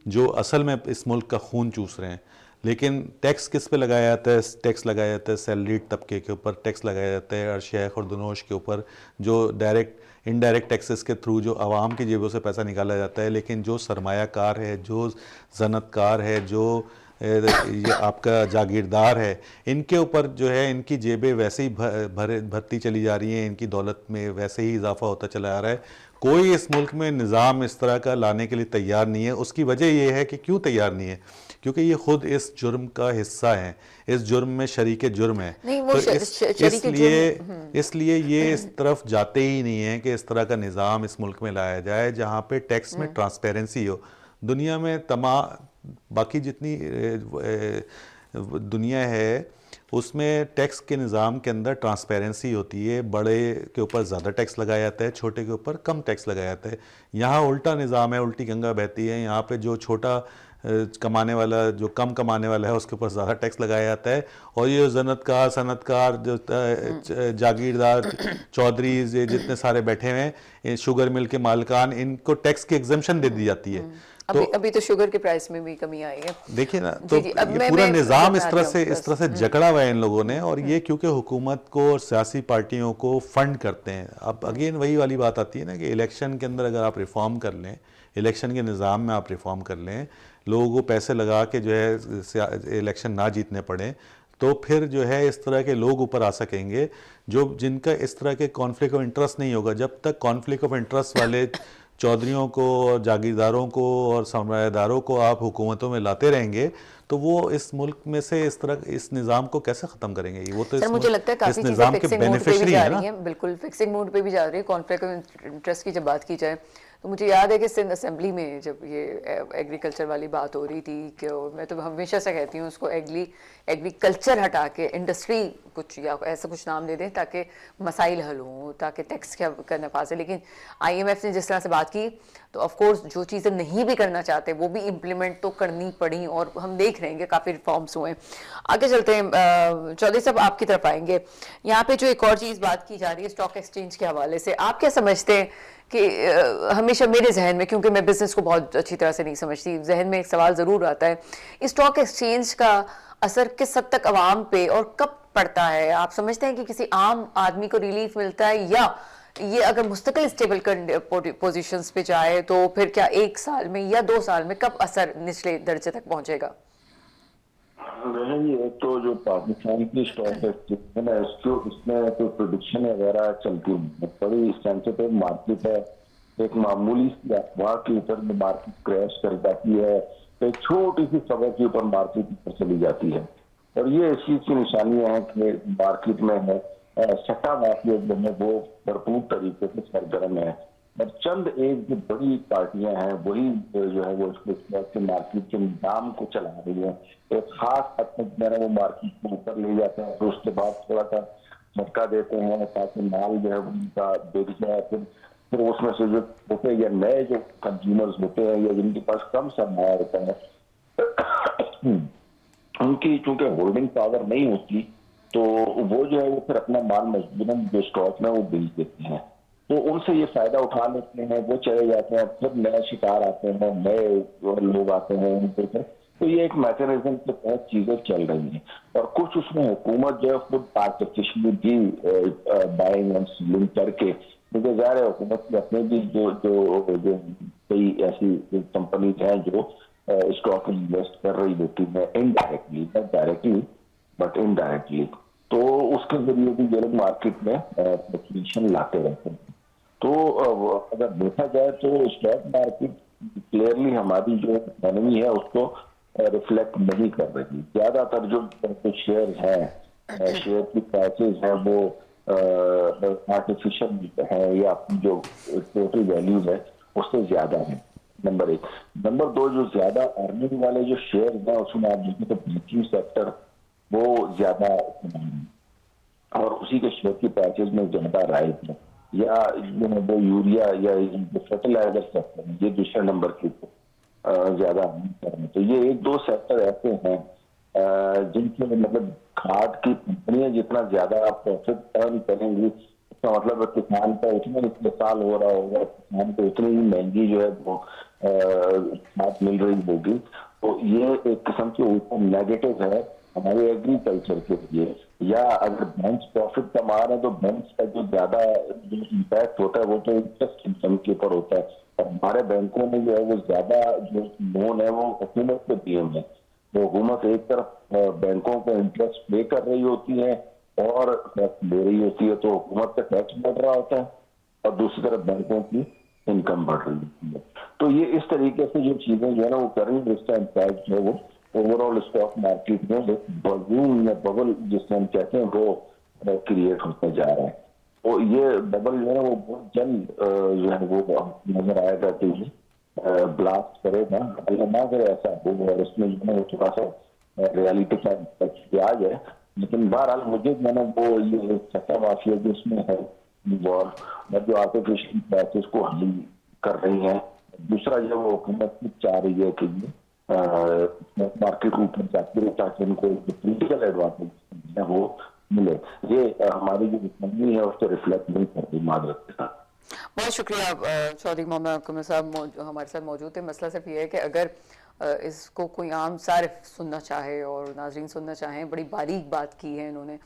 जो असल में इस मुल्क का खून चूस रहे हैं। लेकिन टैक्स किस पे लगाया जाता है? टैक्स लगाया जाता है सैलरीड तबके के ऊपर, टैक्स लगाया जाता है अर्शिया खुर्दनोश के ऊपर, जो डायरेक्ट इनडायरेक्ट टैक्सेस के थ्रू जो आवाम की जेबों से पैसा निकाला जाता है। लेकिन जो सरमायाकार है, जो सनतकार है, जो ये आपका जागीरदार है, इनके ऊपर जो है इनकी जेबें वैसे ही भरती चली जा रही हैं, इनकी दौलत में वैसे ही इजाफा होता चला आ रहा है। कोई इस मुल्क में निज़ाम इस तरह का लाने के लिए तैयार नहीं है। उसकी वजह यह है कि क्यों तैयार नहीं है? क्योंकि ये खुद इस जुर्म का हिस्सा है, इस जुर्म में शरीक जुर्म है। नहीं, वो तो शरीक इसलिए ये इस तरफ जाते ही नहीं है कि इस तरह का निज़ाम इस मुल्क में लाया जाए जहाँ पे टैक्स में ट्रांसपेरेंसी हो। दुनिया में बाकी जितनी दुनिया है उसमें टैक्स के निज़ाम के अंदर ट्रांसपेरेंसी होती है। बड़े के ऊपर ज़्यादा टैक्स लगाया जाता है, छोटे के ऊपर कम टैक्स लगाया जाता है। यहाँ उल्टा निज़ाम है, उल्टी गंगा बहती है। यहाँ पे जो छोटा कमाने वाला, जो कम कमाने वाला है, उसके ऊपर ज़्यादा टैक्स लगाया जाता है। और ये सनतकार जो जागीरदार चौधरी जितने सारे बैठे हुए हैं, शुगर मिल के मालिकान, इनको टैक्स की एग्जम्पशन दे दी जाती है। अभी तो शुगर के प्राइस में भी कमी आई है। देखिए ना, तो ये पूरा निज़ाम इस तरह से जकड़ा हुआ है इन लोगों ने। और ये क्योंकि हुकूमत को और सियासी पार्टियों को फंड करते हैं। अब अगेन वही वाली बात आती है ना कि इलेक्शन के अंदर अगर आप रिफॉर्म कर लें, इलेक्शन के निज़ाम में आप रिफॉर्म कर लें, लोगों को पैसे लगा के जो है इलेक्शन ना जीतने पड़े, तो फिर जो है इस तरह के लोग ऊपर आ सकेंगे जो जिनका इस तरह के कॉन्फ्लिक्ट ऑफ इंटरेस्ट नहीं होगा। जब तक कॉन्फ्लिक्ट ऑफ इंटरेस्ट वाले चौधरियों को और जागीरदारों को और सरमायादारों को आप हुकूमतों में लाते रहेंगे, तो वो इस मुल्क में से इस तरह इस निज़ाम को कैसे ख़त्म करेंगे? वो तो मुझे लगता है काफ़ी निज़ाम के बेनिफिशियरी है ना। बिल्कुल फिक्सिंग मोड पे भी जा रही है। कॉन्फ्लिक्ट ऑफ इंटरेस्ट की जब बात की जाए तो मुझे याद है कि सिंध असेंबली में जब ये एग्रीकल्चर वाली बात हो रही थी कि मैं तो हमेशा से कहती हूँ उसको एग्रीकल्चर हटा के इंडस्ट्री कुछ या ऐसा कुछ नाम दे दें ताकि मसाइल हल हों, ताकि टैक्स क्या करना पास है। लेकिन IMF ने जिस तरह से बात की तो ऑफ कोर्स जो चीज़ें नहीं भी करना चाहते वो भी इम्प्लीमेंट तो करनी पड़ी और हम देख रहे हैं कि काफ़ी रिफॉर्म्स हुए। आगे चलते हैं, चौधरी साहब आपकी तरफ आएंगे। यहाँ पे जो एक और चीज़ बात की जा रही है स्टॉक एक्सचेंज के हवाले से, आप क्या समझते हैं कि हमेशा मेरे जहन में, क्योंकि मैं बिजनेस को बहुत अच्छी तरह से नहीं समझती, जहन में एक सवाल ज़रूर आता है स्टॉक एक्सचेंज का असर किस हद तक आवाम पे और कब पड़ता है? आप समझते हैं कि किसी आम आदमी को रिलीफ मिलता है, या ये अगर मुस्तकिल स्टेबल पोजीशंस पे जाए तो फिर क्या 1 साल में या 2 साल में कब असर निचले दर्जे तक पहुंचेगा? ये तो जो पाकिस्तान की स्टॉक एक्सचेंज है ना, इसमें तो प्रोडिक्शन वगैरह चलती है, बड़ी सेंसिटिव मार्केट है। एक मामूली सी अफवाह के ऊपर मार्केट क्रैश कर जाती है, एक छोटी सी खबर के ऊपर मार्केट ऊपर चली जाती है। और ये इस चीज की निशानियां हैं कि मार्केट में है सट्टा माफिया जो है वो भरपूर तरीके से सरगर्म है। और चंद एक जो बड़ी पार्टियां हैं वही जो है वो इसको मार्केट के निजाम को चला रही है। एक खास हद तक जो है वो मार्केट को ऊपर ले जाते हैं, तो उसके बाद थोड़ा सा झटका देते हैं ताकि माल जो है वो उनका बिक जाए। फिर उसमें से जो होते हैं या नए जो कंज्यूमर्स होते हैं या जिनके पास कम सरमाया होता है, उनकी चूंकि होल्डिंग पावर नहीं होती तो वो जो है वो फिर अपना माल मजबूरन जो स्टॉक में वो बेच देते हैं। तो उनसे ये फायदा उठा लेते हैं, वो चले जाते हैं, फिर नए शिकार आते हैं, नए लोग आते हैं उनके ऊपर। तो ये एक मैकेनिज्म के तहत चीजें चल रही हैं। और कुछ उसमें हुकूमत जो है खुद आर्टिफिशियली भी बाइंग एंड सेलिंग करके, क्योंकि ज़ाहिर है हुकूमत की अपने भी जो कई ऐसी कंपनीज हैं जो स्टॉक में इन्वेस्ट कर रही होती है indirectly, not directly but indirectly, तो उसके जरिए भी ये लोग मार्केट में फ्लक्चुएशन लाते रहते हैं। तो अगर देखा जाए तो स्टॉक मार्केट क्लियरली हमारी जो इकोनॉमी है उसको रिफ्लेक्ट नहीं कर रही। ज्यादातर जो शेयर हैं, शेयर की प्राइसेस हैं वो आर्टिफिशियल है या अपनी जो टोटल वैल्यूज है उससे ज्यादा है, नंबर 1। नंबर 2, जो ज्यादा अर्निंग वाले जो शेयर हैं उसमें आप देखें तो बैंकिंग सेक्टर वो ज्यादा और उसी के शेयर की प्राइसेस में ज्यादा राइज है, या जो है वो यूरिया या फर्टिलाइजर सेक्टर है, ये दूसरे नंबर के ऊपर ज्यादा है। तो ये 1-2 सेक्टर ऐसे हैं जिनके मतलब खाद की कंपनियां जितना ज्यादा प्रॉफिट अर्न करेंगी इसका मतलब किसान का उतना ही साल हो रहा होगा, किसान को उतनी ही महंगी जो है वो खाद मिल रही होगी। तो ये एक किस्म के ऊपर नेगेटिव है हमारे एग्रीकल्चर के लिए। या अगर बैंक्स प्रॉफिट कमा रहे हैं तो बैंक्स का जो ज्यादा जो इम्पैक्ट होता है वो तो इंटरेस्ट इनकम के ऊपर होता है। और हमारे बैंकों में जो है वो ज्यादा जो लोन है वो हुकूमत को दिए हुए हैं। तो हुकूमत एक तरफ बैंकों को इंटरेस्ट पे कर रही होती है और टैक्स ले रही होती है, तो हुकूमत का टैक्स बढ़ रहा होता है और दूसरी तरफ बैंकों की इनकम बढ़ रही होती है। तो ये इस तरीके से जो चीजें जो है ना वो कर रही है, इसका इम्पैक्ट जो है वो ओवरऑल स्टॉक मार्केट में बलून या बबल जिससे हम कहते हैं वो क्रिएट होते जा रहा है। तो ये बबल जो है ना वो बहुत जल्द जो है वो नजर आएगा कि ब्लास्ट करेगा, अगर ना करे ऐसा हो और उसमें जो है वो थोड़ा सा रियलिटी का आ जाए। लेकिन बहरहाल मुझे जो है ना वो ये सट्टा माफिया जो इसमें है इन्वॉल्व और जो आर्टिफिशियल प्राइसेस को हल कर रही है। दूसरा जो वो हुकूमत चाह रही है कि मार्केट को ऊपर जाती है ताकि उनको पोलिटिकल एडवांटेज है वो मिले। ये हमारी जो इकोनॉमी है उसको रिफ्लेक्ट नहीं करती मादरत के साथ। बहुत शुक्रिया चौधरी मोहम्मद अकमल साहब हमारे साथ मौजूद थे। मसला सिर्फ ये है कि अगर इसको कोई आम सारिफ सुनना चाहे और नाजरीन सुनना चाहें, बड़ी बारीक बात की है इन्होंने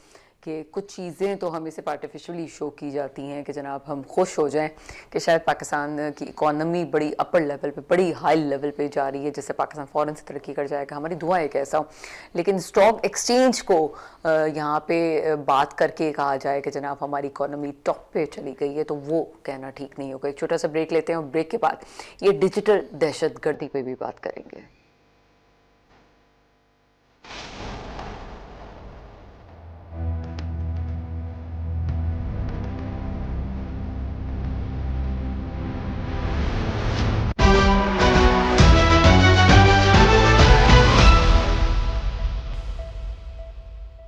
कि कुछ चीज़ें तो हमें सिर्फ आर्टिफिशियली शो की जाती हैं कि जनाब हम खुश हो जाएं कि शायद पाकिस्तान की इकॉनमी बड़ी अपर लेवल पे, बड़ी हाई लेवल पे जा रही है, जिससे पाकिस्तान फ़ौरन से तरक्की कर जाएगा। हमारी दुआ है कि ऐसा हो। लेकिन स्टॉक एक्सचेंज को यहाँ पे बात करके कहा जाए कि जनाब हमारी इकॉनमी टॉप पे चली गई है, तो वो कहना ठीक नहीं होगा। एक छोटा सा ब्रेक लेते हैं और ब्रेक के बाद ये डिजिटल दहशतगर्दी पे भी बात करेंगे।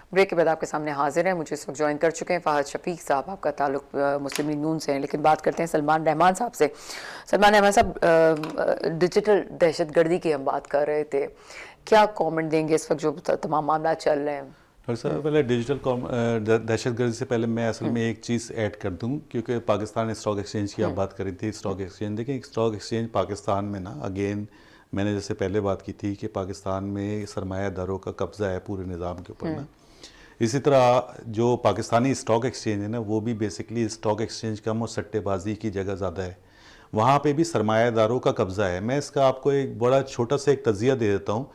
ब्रेक के बाद आपके सामने हाजिर हैं। मुझे इस वक्त ज्वाइन कर चुके हैं फ़ाहद शफीक साहब। आपका ताल्लुक मुस्लिम लीग नून से है, लेकिन बात करते हैं सलमान रहमान साहब से। सलमान रहमान साहब, डिजिटल दहशतगर्दी की हम बात कर रहे थे, क्या कमेंट देंगे इस वक्त जो तमाम मामला चल रहे हैं? डॉक्टर साहब, पहले डिजिटल दहशतगर्दी से पहले मैं असल में एक चीज़ ऐड कर दूं, क्योंकि पाकिस्तान स्टॉक एक्सचेंज की आप बात करी थी। स्टॉक एक्सचेंज, देखिए स्टॉक एक्सचेंज पाकिस्तान में ना, अगेन मैंने जैसे पहले बात की थी कि पाकिस्तान में सरमायादारों का कब्जा है पूरे निज़ाम के ऊपर ना। इसी तरह जो पाकिस्तानी स्टॉक एक्सचेंज है ना, वो भी बेसिकली स्टॉक एक्सचेंज कम और सट्टेबाजी की जगह ज़्यादा है। वहाँ पे भी सरमायादारों का कब्ज़ा है। मैं इसका आपको एक बड़ा छोटा सा एक तजिया दे देता हूँ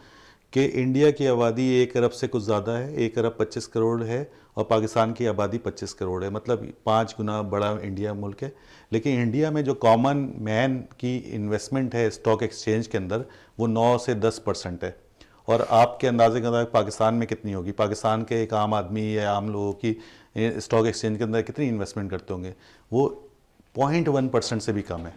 कि इंडिया की आबादी 1 अरब से कुछ ज़्यादा है, 1 अरब 25 करोड़ है, और पाकिस्तान की आबादी 25 करोड़ है, मतलब 5 गुना बड़ा इंडिया मुल्क है। लेकिन इंडिया में जो कॉमन मैन की इन्वेस्टमेंट है स्टॉक एक्सचेंज के अंदर, वो 9 से 10% है। और आपके अंदाजे के अंदर पाकिस्तान में कितनी होगी? पाकिस्तान के एक आम आदमी या आम लोगों की स्टॉक एक्सचेंज के अंदर कितनी इन्वेस्टमेंट करते होंगे? वो 0.1% से भी कम है।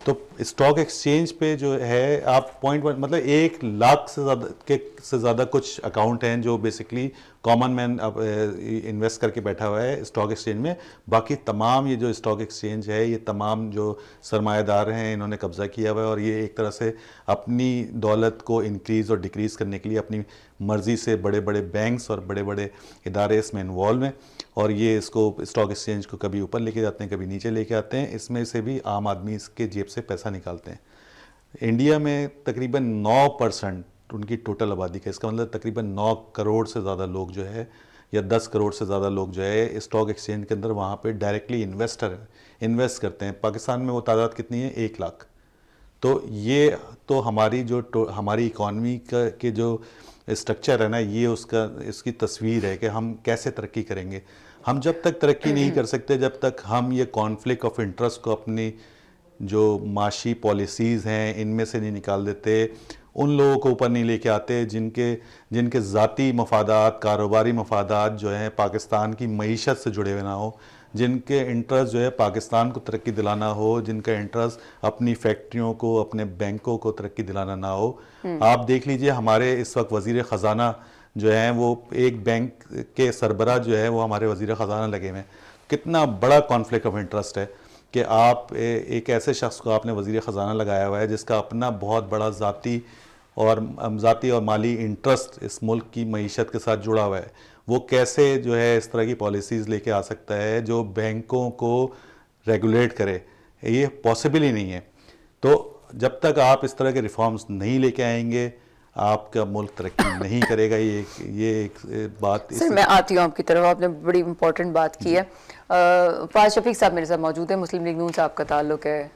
तो स्टॉक एक्सचेंज पे जो है आप 0.1 मतलब 1 लाख से ज़्यादा कुछ अकाउंट हैं जो बेसिकली कॉमन मैन अब इन्वेस्ट करके बैठा हुआ है स्टॉक एक्सचेंज में। बाकी तमाम ये जो स्टॉक एक्सचेंज है, ये तमाम जो सरमायादार हैं, इन्होंने कब्ज़ा किया हुआ है और ये एक तरह से अपनी दौलत को इंक्रीज़ और डिक्रीज़ करने के लिए अपनी मर्ज़ी से बड़े बड़े बैंक्स और बड़े बड़े इदारे इसमें इन्वॉल्व हैं और ये इसको स्टॉक एक्सचेंज को कभी ऊपर लेके जाते हैं, कभी नीचे लेके आते हैं। इसमें से भी आम आदमी इसके जेब से पैसा निकालते हैं। इंडिया में तकरीबन 9% उनकी टोटल आबादी का, इसका मतलब तकरीबन 9 करोड़ से ज़्यादा लोग जो है, या 10 करोड़ से ज़्यादा लोग जो है स्टॉक एक्सचेंज के अंदर वहाँ पे डायरेक्टली इन्वेस्ट करते हैं। पाकिस्तान में वो तादाद कितनी है? 1 लाख। तो ये तो हमारी जो हमारी इकॉनमी का के जो स्ट्रक्चर है ना, ये इसकी तस्वीर है कि हम कैसे तरक्की करेंगे। हम जब तक तरक्की नहीं कर सकते, जब तक हम ये कॉन्फ्लिक्ट ऑफ इंटरेस्ट को अपनी जो माशी पॉलिसीज़ हैं इनमें से नहीं निकाल देते, उन लोगों को ऊपर नहीं लेके आते जिनके ज़ाती मफादात, कारोबारी मफादात जो हैं पाकिस्तान की मईशत से जुड़े हुए ना हो, जिनके इंटरेस्ट जो है पाकिस्तान को तरक्की दिलाना हो, जिनका इंटरेस्ट अपनी फैक्ट्रियों को, अपने बैंकों को तरक्की दिलाना ना हो। आप देख लीजिए हमारे इस वक्त वज़ीर ख़जाना जो है, वो एक बैंक के सरबराह जो है वो हमारे वज़ीर ख़जाना लगे हुए हैं। कितना बड़ा कॉन्फ्लिक्ट ऑफ इंटरेस्ट है कि आप एक ऐसे शख्स को आपने वज़ीर ख़जाना लगाया हुआ है जिसका अपना बहुत बड़ा ज़ाती और ज़ाती और माली इंटरेस्ट इस मुल्क की मईशत के साथ जुड़ा हुआ है, वो कैसे जो है इस तरह की पॉलिसीज़ लेके आ सकता है जो बैंकों को रेगुलेट करे? ये पॉसिबल ही नहीं है। तो जब तक आप इस तरह के रिफॉर्म्स नहीं लेके आएंगे, आपका मुल्क तरक्की नहीं करेगा। ये एक बात सर मैं आती हूँ आपकी तरफ, आपने बड़ी इंपॉर्टेंट बात की है। फाज शफीक साहब मेरे साथ मौजूद है, मुस्लिम लीग नून से आपका ताल्लुक है।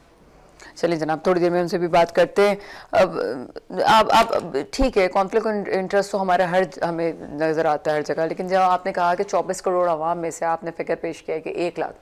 चलिए जनाब, थोड़ी देर में उनसे भी बात करते हैं। अब आप ठीक है, कॉन्फ्लिक्ट इंटरेस्ट तो हमें नज़र आता है हर जगह, लेकिन जब आपने कहा कि 24 करोड़ आवाम में से आपने फिगर पेश किया है कि 1 लाख,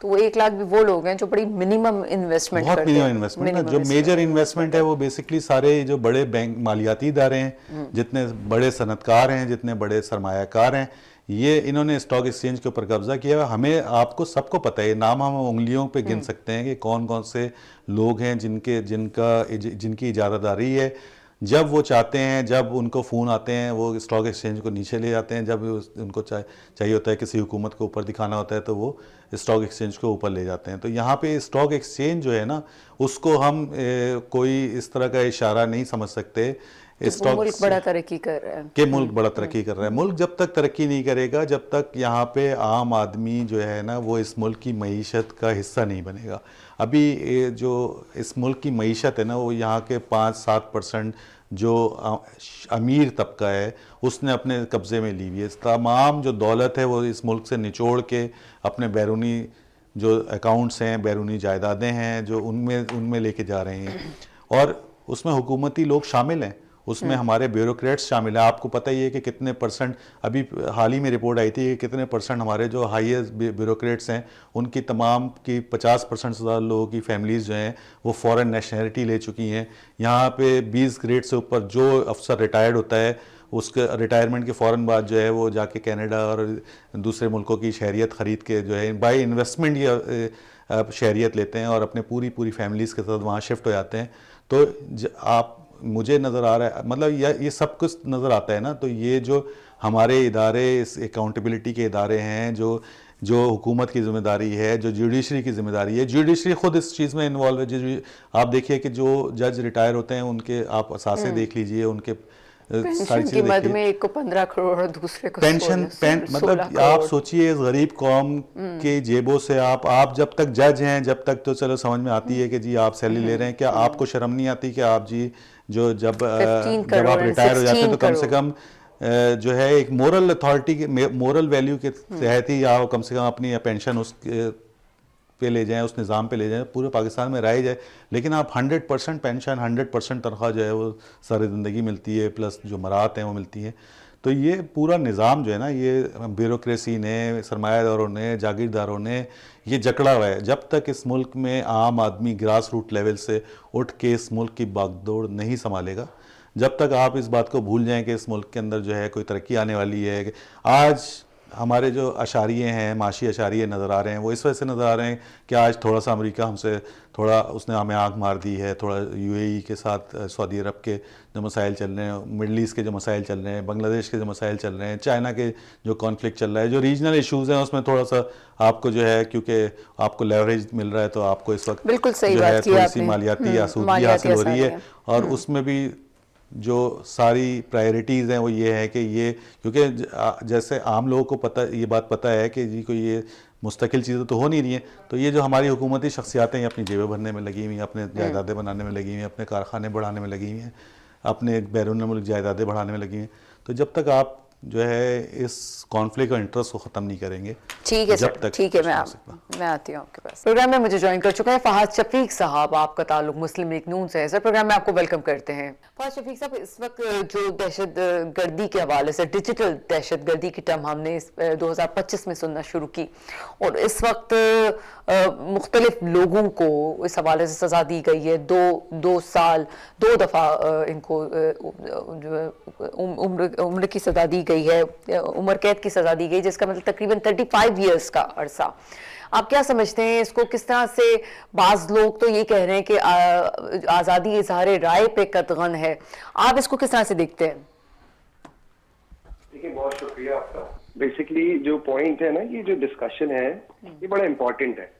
तो वो 1 लाख भी वो लोग हैं जो बड़ी मिनिमम इन्वेस्टमेंट बहुत करते मिनिमम हैं। इन्वेस्टमेंट है। जो मेजर इन्वेस्टमेंट है वो बेसिकली सारे जो बड़े बैंक मालियाती इदारे हैं, जितने बड़े सनतकार हैं, जितने बड़े सरमायाकार हैं, ये इन्होंने स्टॉक एक्सचेंज के ऊपर कब्जा किया है। हमें आपको सबको पता है, नाम हम उंगलियों पे गिन सकते हैं कि कौन कौन से लोग हैं जिनकी इजारादारी है। जब वो चाहते हैं, जब उनको फ़ोन आते हैं, वो स्टॉक एक्सचेंज को नीचे ले जाते हैं। जब उनको चाहिए होता है किसी हुकूमत को ऊपर दिखाना होता है, तो वो स्टॉक एक्सचेंज को ऊपर ले जाते हैं। तो यहाँ पे स्टॉक एक्सचेंज जो है ना, उसको हम कोई इस तरह का इशारा नहीं समझ सकते। मुल्क बड़ा तरक्की कर रहा है कि मुल्क बड़ा तरक्की कर रहा है। मुल्क जब तक तरक्की नहीं करेगा, जब तक यहाँ पे आम आदमी जो है ना वो इस मुल्क की मईशत का हिस्सा नहीं बनेगा। अभी जो इस मुल्क की मईशत है ना, वो यहाँ के 5-7% जो अमीर तबका है उसने अपने कब्ज़े में ली हुई है। तमाम जो दौलत है वो इस मुल्क से निचोड़ के अपने बैरूनी जो अकाउंट्स हैं, बैरूनी जायदादें हैं, जो उनमें लेके जा रहे हैं। और उसमें हुकूमती लोग शामिल हैं, उसमें हमारे ब्यूरोक्रेट्स शामिल हैं। आपको पता ही है कि कितने परसेंट, अभी हाल ही में रिपोर्ट आई थी कि कितने परसेंट हमारे जो हाईएस्ट ब्यूरोक्रेट्स हैं उनकी तमाम की 50% से ज़्यादा लोगों की फैमिलीज़ जो हैं वो फॉरेन नेशनलिटी ले चुकी हैं। यहाँ पे 20 ग्रेड से ऊपर जो अफसर रिटायर्ड होता है, उसके रिटायरमेंट के फ़ौरन बाद जो है वो जाके कनाडा और दूसरे मुल्कों की शहरियत ख़रीद के जो है बाय इन्वेस्टमेंट या शहरियत लेते हैं और अपने पूरी फैमिलीज़ के साथ वहाँ शिफ्ट हो जाते हैं। तो आप मुझे नज़र आ रहा है, मतलब ये सब कुछ नज़र आता है ना। तो ये जो हमारे इदारे, इस अकाउंटेबिलिटी के इदारे हैं, जो हुकूमत की ज़िम्मेदारी है, जो जुडिशरी की ज़िम्मेदारी है, जुडिशरी ख़ुद इस चीज़ में इन्वॉल्व है। आप देखिए कि जो जज रिटायर होते हैं उनके आप असासे देख लीजिए, उनके सारी चीज़ें मद में एक को 15 करोड़ और दूसरे को पेंशन मतलब आप सोचिए, इस गरीब कौम के जेबों से आप जब तक जज हैं, जब तक तो चलो समझ में आती है कि जी आप सैलरी ले रहे हैं, क्या आपको शर्म नहीं आती कि आप जी जब आप रिटायर हो जाते हैं तो कम से कम जो है एक मोरल अथॉरिटी के मोरल वैल्यू के तहत ही आप कम से कम अपनी पेंशन उस पे ले जाएं, उस निज़ाम पे ले जाएं, पूरे पाकिस्तान में रह जाए। लेकिन आप 100% पेंशन, 100% तनख्वाह जो है वो सारी ज़िंदगी मिलती है, प्लस जो मराहत हैं वो मिलती हैं। तो ये पूरा निज़ाम जो है ना, ये ब्यूरोक्रेसी ने, सरमायादारों ने, जागीरदारों ने ये जकड़ा हुआ है। जब तक इस मुल्क में आम आदमी ग्रास रूट लेवल से उठ के इस मुल्क की बागडोर नहीं संभालेगा, जब तक आप इस बात को भूल जाएं कि इस मुल्क के अंदर जो है कोई तरक्की आने वाली है। आज हमारे जो अशारिये हैं, माशी अशारिये नज़र आ रहे हैं, वो इस वजह से नज़र आ रहे हैं कि आज थोड़ा सा अमेरिका हमसे थोड़ा उसने हमें आँख मार दी है। थोड़ा यूएई के साथ सऊदी अरब के जो मसाइल चल रहे हैं, मिडल ईस्ट के जो मसाइल चल रहे हैं, बांग्लादेश के जो मसाइल चल रहे हैं, चाइना के जो कॉन्फ्लिक्ट चल रहा है, जो रीजनल इशूज़ हैं उसमें थोड़ा सा आपको जो है, क्योंकि आपको लेवरेज मिल रहा है तो आपको इस वक्त बिल्कुल सही जो बात है की थोड़ी आपने। सी मालियाती आसूदगी हासिल हो रही है। और उसमें भी जो सारी प्रायोरिटीज़ हैं वो ये है कि ये, क्योंकि जैसे आम लोगों को ये बात पता है कि जी कोई ये मुस्तकिल चीज़ें तो हो नहीं रही हैं, तो ये जो हमारी हुकूमती शख्सियातें हैं अपनी जेबें भरने में लगी हुई हैं, अपने जायदादें बनाने में लगी हुई हैं, अपने कारखाने बढ़ाने में लगी हुई हैं, अपने बैरून मुल्क जायदादें बढ़ाने में लगी हुई हैं। तो जब तक आप जो है इस कॉन्फ्लिक्ट और इंटरेस्ट को ख़त्म नहीं करेंगे, ठीक है सर, ठीक है, मैं आती हूँ आपके पास। प्रोग्राम में मुझे ज्वाइन कर चुका है फहाद शफीक साहब, आपका ताल्लुक मुस्लिम लीग नून से है। सर प्रोग्राम में आपको वेलकम करते हैं। फहाद शफीक साहब, इस वक्त जो दहशत गर्दी के हवाले से डिजिटल दहशत गर्दी की टर्म हमने 2025 में सुनना शुरू की, और इस वक्त मुख्तलिफ लोगों को इस हवाले से सज़ा दी गई है। 2 साल 2 दफ़ा इनको उम्र की सज़ा दी गई है, उम्र कैद की सज़ा दी गई, जिसका मतलब तकरीबन 35 ईयर्स का अरसा। आप क्या समझते हैं इसको किस तरह से? बाज़ लोग तो ये कह रहे हैं कि आज़ादी इज़हार राय पे कतगन है, आप इसको किस तरह से देखते हैं? देखिए, बहुत शुक्रिया आपका। बेसिकली जो पॉइंट है ना, ये जो डिस्कशन है ये बड़ा इम्पोर्टेंट है,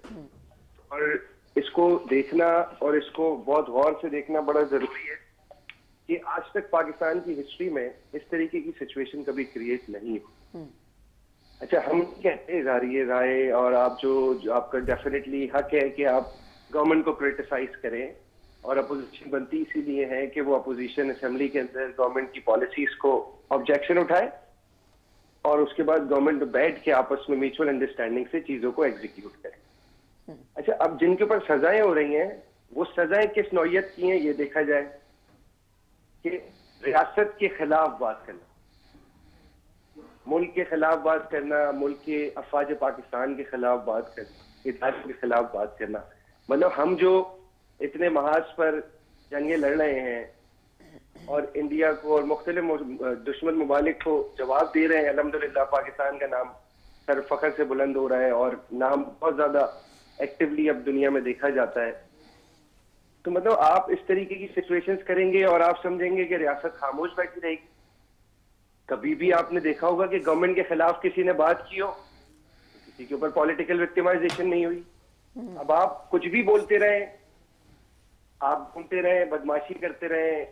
और इसको देखना और इसको बहुत गौर से देखना बड़ा जरूरी है कि आज तक पाकिस्तान की हिस्ट्री में इस तरीके की सिचुएशन कभी क्रिएट नहीं हुई। अच्छा, हम कहते हैं ये राय, और आप जो आपका डेफिनेटली हक है कि आप गवर्नमेंट को क्रिटिसाइज करें, और अपोजिशन बनती इसीलिए है कि वो अपोजिशन असेंबली के अंदर गवर्नमेंट की पॉलिसीज को ऑब्जेक्शन उठाए और उसके बाद गवर्नमेंट बैठ के आपस में म्यूचुअल अंडरस्टैंडिंग से चीजों को एग्जीक्यूट करे। अच्छा, अब जिनके ऊपर सजाएं हो रही हैं, वो सजाएं किस नौयत की हैं ये देखा जाए कि रियासत के खिलाफ बात करना, मुल्क के खिलाफ बात करना, मुल्क के अफवाज पाकिस्तान के खिलाफ बात करना, इदारे के खिलाफ बात करना, मतलब हम जो इतने महाज पर जंगें लड़ रहे हैं और इंडिया को और मुख्तलिफ दुश्मन ममालिक को जवाब दे रहे हैं, अल्हम्दुलिल्लाह पाकिस्तान का नाम सर फख्र से बुलंद हो रहा है और नाम बहुत ज्यादा एक्टिवली अब दुनिया में देखा जाता है। तो मतलब आप इस तरीके की सिचुएशंस करेंगे और आप समझेंगे कि रियासत खामोश बैठी रहेगी। कभी भी आपने देखा होगा कि गवर्नमेंट के खिलाफ किसी ने बात की हो, किसी के ऊपर पॉलिटिकल विक्टिमाइजेशन नहीं हुई। अब आप कुछ भी बोलते रहे, आप घूमते रहे, बदमाशी करते रहे,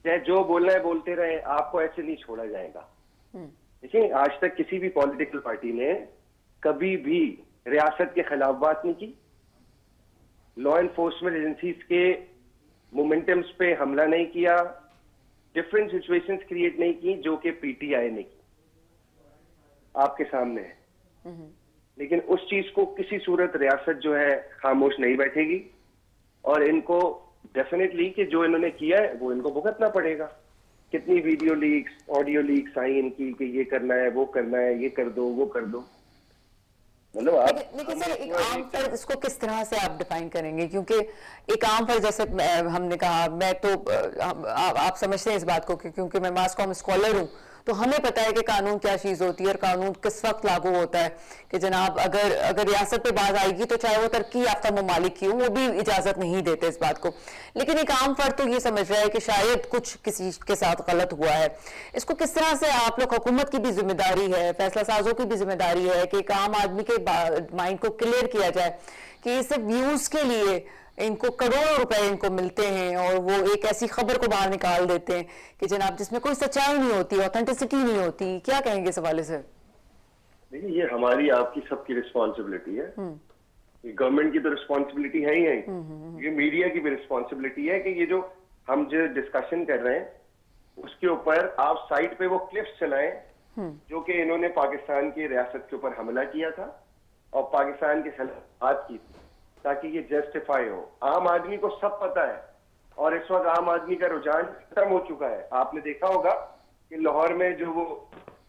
चाहे जो बोलना है बोलते रहे, आपको ऐसे नहीं छोड़ा जाएगा। देखिए, आज तक किसी भी पॉलिटिकल पार्टी ने कभी भी रियासत के खिलाफ बात नहीं की, लॉ एनफोर्समेंट एजेंसीज के मोमेंटम्स पे हमला नहीं किया, डिफरेंट सिचुएशंस क्रिएट नहीं की जो कि पीटीआई ने की, आपके सामने है। लेकिन उस चीज को किसी सूरत रियासत जो है खामोश नहीं बैठेगी और इनको डेफिनेटली कि जो इन्होंने किया है वो इनको भुगतना पड़ेगा। कितनी वीडियो लीक्स, ऑडियो लीक्स आई इनकी कि ये करना है, वो करना है, ये कर दो, वो कर दो। मतलब आप लेकिन सर एक आम फर्द इसको किस तरह से आप डिफाइन करेंगे? क्योंकि एक आम फर्द, जैसे हमने कहा, मैं तो आप समझते हैं इस बात को कि क्योंकि मैं मास कॉम स्कॉलर हूँ, तो हमें पता है कि कानून क्या चीज होती है और कानून किस वक्त लागू होता है कि जनाब अगर रियासत पे बात आएगी तो चाहे वो तरक्की याफ्ता ममालिक की हो, वो भी इजाजत नहीं देते इस बात को। लेकिन एक आम फर्द तो ये समझ रहा है कि शायद कुछ किसी के साथ गलत हुआ है। इसको किस तरह से आप लोग, हुकूमत की भी जिम्मेदारी है, फैसला साजों की भी जिम्मेदारी है कि एक आम आदमी के माइंड को क्लियर किया जाए कि सिर्फ व्यूज के लिए इनको करोड़ों रुपए इनको मिलते हैं और वो एक ऐसी खबर को बाहर निकाल देते हैं कि जनाब जिसमें कोई सच्चाई नहीं होती, ऑथेंटिसिटी नहीं होती। क्या कहेंगे इस हवाले से? देखिए, ये हमारी आपकी सबकी रिस्पॉन्सिबिलिटी है। गवर्नमेंट की तो रिस्पॉन्सिबिलिटी है ही है, ये मीडिया की भी रिस्पॉन्सिबिलिटी है कि ये जो हम जो डिस्कशन कर रहे हैं उसके ऊपर आप साइट पे वो क्लिप्स चलाएं जो कि इन्होंने पाकिस्तान की रियासत के ऊपर हमला किया था और पाकिस्तान के खिलाफ बात की थी, ताकि ये जस्टिफाई हो। आम आदमी को सब पता है और इस वक्त आम आदमी का रुझान खत्म हो चुका है। आपने देखा होगा कि लाहौर में जो वो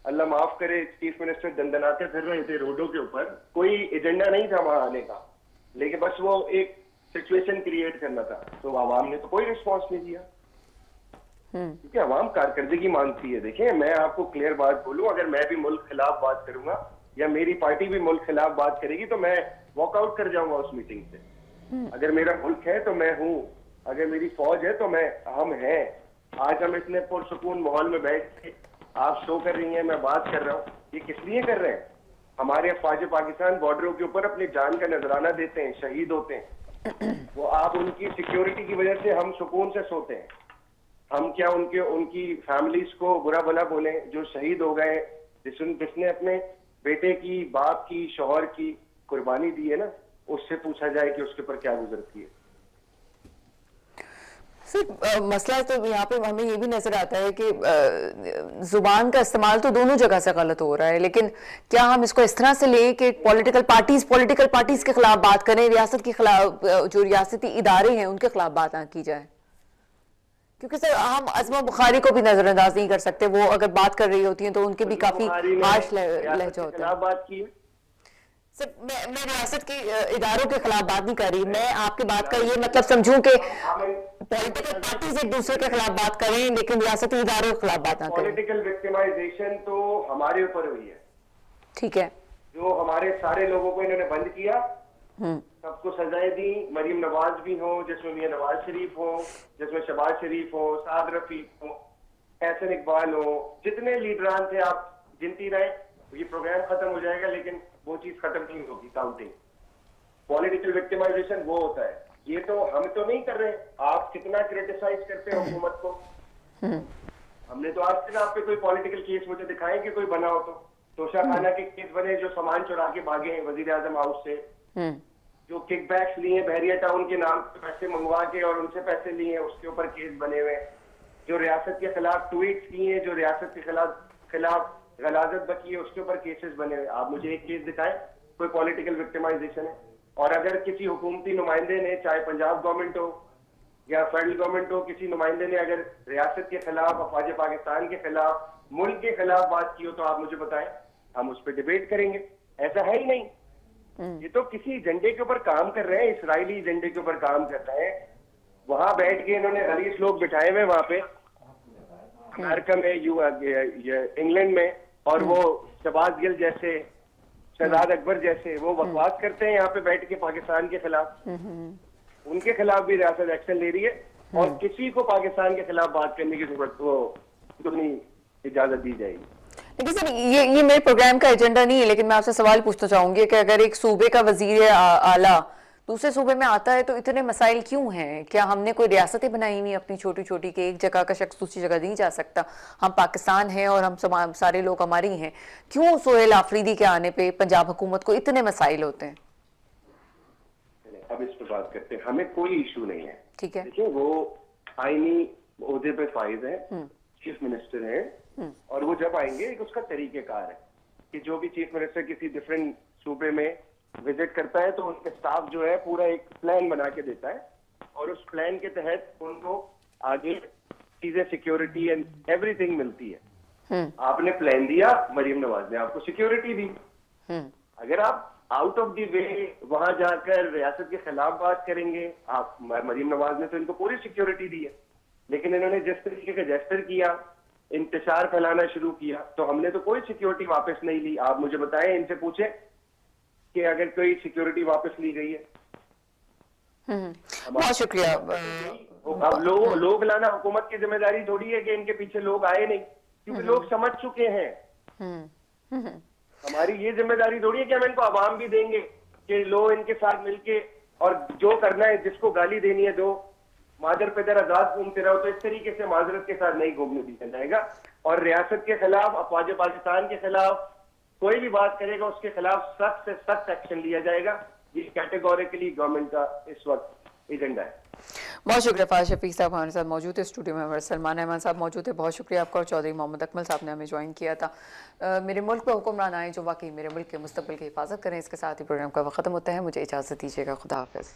अल्लाह माफ करे चीफ मिनिस्टर दंदनाते फिर रहे थे रोडों के ऊपर, कोई एजेंडा नहीं था वहां आने का, लेकिन बस वो एक सिचुएशन क्रिएट करना था। तो आवाम ने तो कोई रिस्पॉन्स नहीं दिया क्योंकि आवाम कारकर्दगी मांगती है। देखिए, मैं आपको क्लियर बात बोलूं, अगर मैं भी मुल्क खिलाफ बात करूंगा या मेरी पार्टी भी मुल्क खिलाफ बात करेगी तो मैं वॉकआउट कर जाऊंगा उस मीटिंग से। अगर मेरा मुल्क है तो मैं हूँ, अगर मेरी फौज है तो हम हैं। आज हम इतने पुरसुकून माहौल में बैठ के आप शो कर रही हैं, मैं बात कर रहा हूँ, ये किस लिए कर रहे हैं? हमारे अफवाज पाकिस्तान बॉर्डरों के ऊपर अपनी जान का नजराना देते हैं, शहीद होते हैं। वो आप उनकी सिक्योरिटी की वजह से हम सुकून से सोते हैं। हम क्या उनकी फैमिलीज को बुरा भला बोले जो शहीद हो गए, जिसने अपने बेटे की, बाप की, शौहर की कुर्बानी दी है ना, उससे पूछा जाए कि उसके ऊपर क्या गुजरती है। सर, मसला तो यहाँ पे हमें ये भी नजर आता है कि जुबान का इस्तेमाल तो दोनों जगह से गलत हो रहा है, लेकिन क्या हम इसको इस तरह से लें कि पॉलिटिकल पार्टीज के खिलाफ बात करें, रियासत के खिलाफ, जो रियासती इदारे हैं उनके खिलाफ बात ना की जाए? क्योंकि सर हम अज़मा बुखारी को भी नजरअंदाज नहीं कर सकते, वो अगर बात कर रही होती हैं तो उनके भी काफी हार्श लहजा होता है। बात की सर, मैं रियासत के इदारों के खिलाफ बात नहीं कर रही, मैं आपकी बात का ये मतलब समझूं कि पॉलिटिकल पार्टीज एक दूसरे के खिलाफ बात करें लेकिन रियासती इदारों के खिलाफ बात ना करें। पॉलिटिकल विक्टिमाइजेशन तो हमारे ऊपर हुई है, ठीक है, जो हमारे सारे लोगों को इन्होंने बंद किया, सबको सजाएं दी। मरीम नवाज भी हो, जिसमें मियां नवाज शरीफ हो, जिसमें शहबाज शरीफ हो, साद रफीक हो, एहसन इकबाल हो, जितने लीडरान थे आप गिनती रहे। ये प्रोग्राम खत्म हो जाएगा लेकिन वो चीज खत्म नहीं होगी, काउंटिंग। पॉलिटिकल विक्टिमाइजेशन वो होता है, ये तो हम तो नहीं कर रहे। आप कितना क्रिटिसाइज करते हैं हुकूमत को, हमने तो आज तक आप पे कोई पॉलिटिकल केस मुझे दिखाएं कि कोई बना हो तो तोशा खाना के केस बने जो सामान चुरा के भागे हैं वजीर आजम हाउस से, जो किकबैक्स लिए बहरिया टाउन के नाम पे पैसे मंगवा के और उनसे पैसे लिए हैं उसके ऊपर केस बने हुए हैं, जो रियासत के खिलाफ ट्वीट्स किए हैं, जो रियासत के खिलाफ गलाजत बकी है उसके ऊपर केसेस बने हुए। आप मुझे एक केस दिखाएं कोई पॉलिटिकल विक्टिमाइजेशन है। और अगर किसी हुकूमती नुमाइंदे ने, चाहे पंजाब गवर्नमेंट हो या फेडरल गवर्नमेंट हो, किसी नुमाइंदे ने अगर रियासत के खिलाफ, अफवाज पाकिस्तान के खिलाफ, मुल्क के खिलाफ बात की हो तो आप मुझे बताएं, हम उस पर डिबेट करेंगे। ऐसा है ही नहीं। ये तो किसी एजेंडे के ऊपर काम कर रहे हैं, इसराइली एजेंडे के ऊपर काम कर रहे हैं। वहां बैठ के इन्होंने गलीस लोग बिठाए हुए वहां पे अमेरिका में, इंग्लैंड में, और वो शहबाज गिल जैसे, शहजाद अकबर जैसे वो बकवास करते हैं यहाँ पे बैठ के पाकिस्तान के खिलाफ। उनके खिलाफ भी रियासत एक्शन ले रही है और किसी को पाकिस्तान के खिलाफ बात करने की जरूरत तो नहीं इजाजत दी जाएगी। लेकिन सर ये मेरे प्रोग्राम का एजेंडा नहीं है, लेकिन मैं आपसे सवाल पूछना चाहूंगी कि अगर एक सूबे का वजीर आला दूसरे सूबे में आता है तो इतने मसाइल क्यों हैं? क्या हमने कोई रियासतें बनाई हुई अपनी छोटी छोटी कि एक जगह का शख्स दूसरी जगह नहीं जा सकता? हम पाकिस्तान हैं और हम सारे लोग हमारी हैं। क्यों सोहेल आफरीदी के आने पे पंजाब हुकूमत को इतने मसाइल होते हैं? अब इस पर बात करते हैं। हमें कोई इशू नहीं है, ठीक है, देखिए वो आईनी ओहदे पे फाइज है, चीफ मिनिस्टर है, और वो जब आएंगे एक उसका तरीकेकार है कि जो भी चीफ मिनिस्टर किसी डिफरेंट सूबे में विजिट करता है तो उनके स्टाफ जो है पूरा एक प्लान बना के देता है और उस प्लान के तहत उनको आगे चीजें, सिक्योरिटी एंड एवरीथिंग मिलती है। आपने प्लान दिया, मरीम नवाज ने आपको सिक्योरिटी दी। अगर आप आउट ऑफ द वे वहां जाकर रियासत के खिलाफ बात करेंगे, आप, मरीम नवाज ने तो इनको पूरी सिक्योरिटी दी है, लेकिन इन्होंने जिस तरीके का जेस्टर किया, इंतशार फैलाना शुरू किया, तो हमने तो कोई सिक्योरिटी वापस नहीं ली। आप मुझे बताएं, इनसे पूछे कि अगर कोई सिक्योरिटी वापस ली गई है। बहुत शुक्रिया। अब लोग लाना हुकूमत की जिम्मेदारी थोड़ी है कि इनके पीछे लोग आए नहीं, क्योंकि लोग समझ चुके हैं। हमारी ये जिम्मेदारी थोड़ी है कि हम इनको आवाम भी देंगे कि लो इनके साथ मिलके और जो करना है, जिसको गाली देनी है दो, मादर पिदर आजाद घूमते रहो। तो इस तरीके से माजरत के साथ नहीं घूमने दिया जाएगा। और रियासत के खिलाफ, अफवाज पाकिस्तान के खिलाफ कोई भी बात करेगा उसके खिलाफ सख्त से सख्त एक्शन लिया जाएगा। ये कैटेगोरिकली गवर्नमेंट का इस वक्त एजेंडा है। बहुत शुक्रिया। फाज शफीक साहब हमारे साथ मौजूद है स्टूडियो में, हमारे सलमान अहमद साहब मौजूद है, बहुत शुक्रिया आपका। और चौधरी मोहम्मद अकमल साहब ने हमें ज्वाइन किया था। मेरे मुल्क पे हुक्मरान आए जो वाकई मेरे मुल्क के मुस्तकबिल की हिफाजत करें। इसके साथ ही प्रोग्राम का वक्त ख़त्म होता है। मुझे इजाज़त दीजिएगा। खुदा हाफिज़।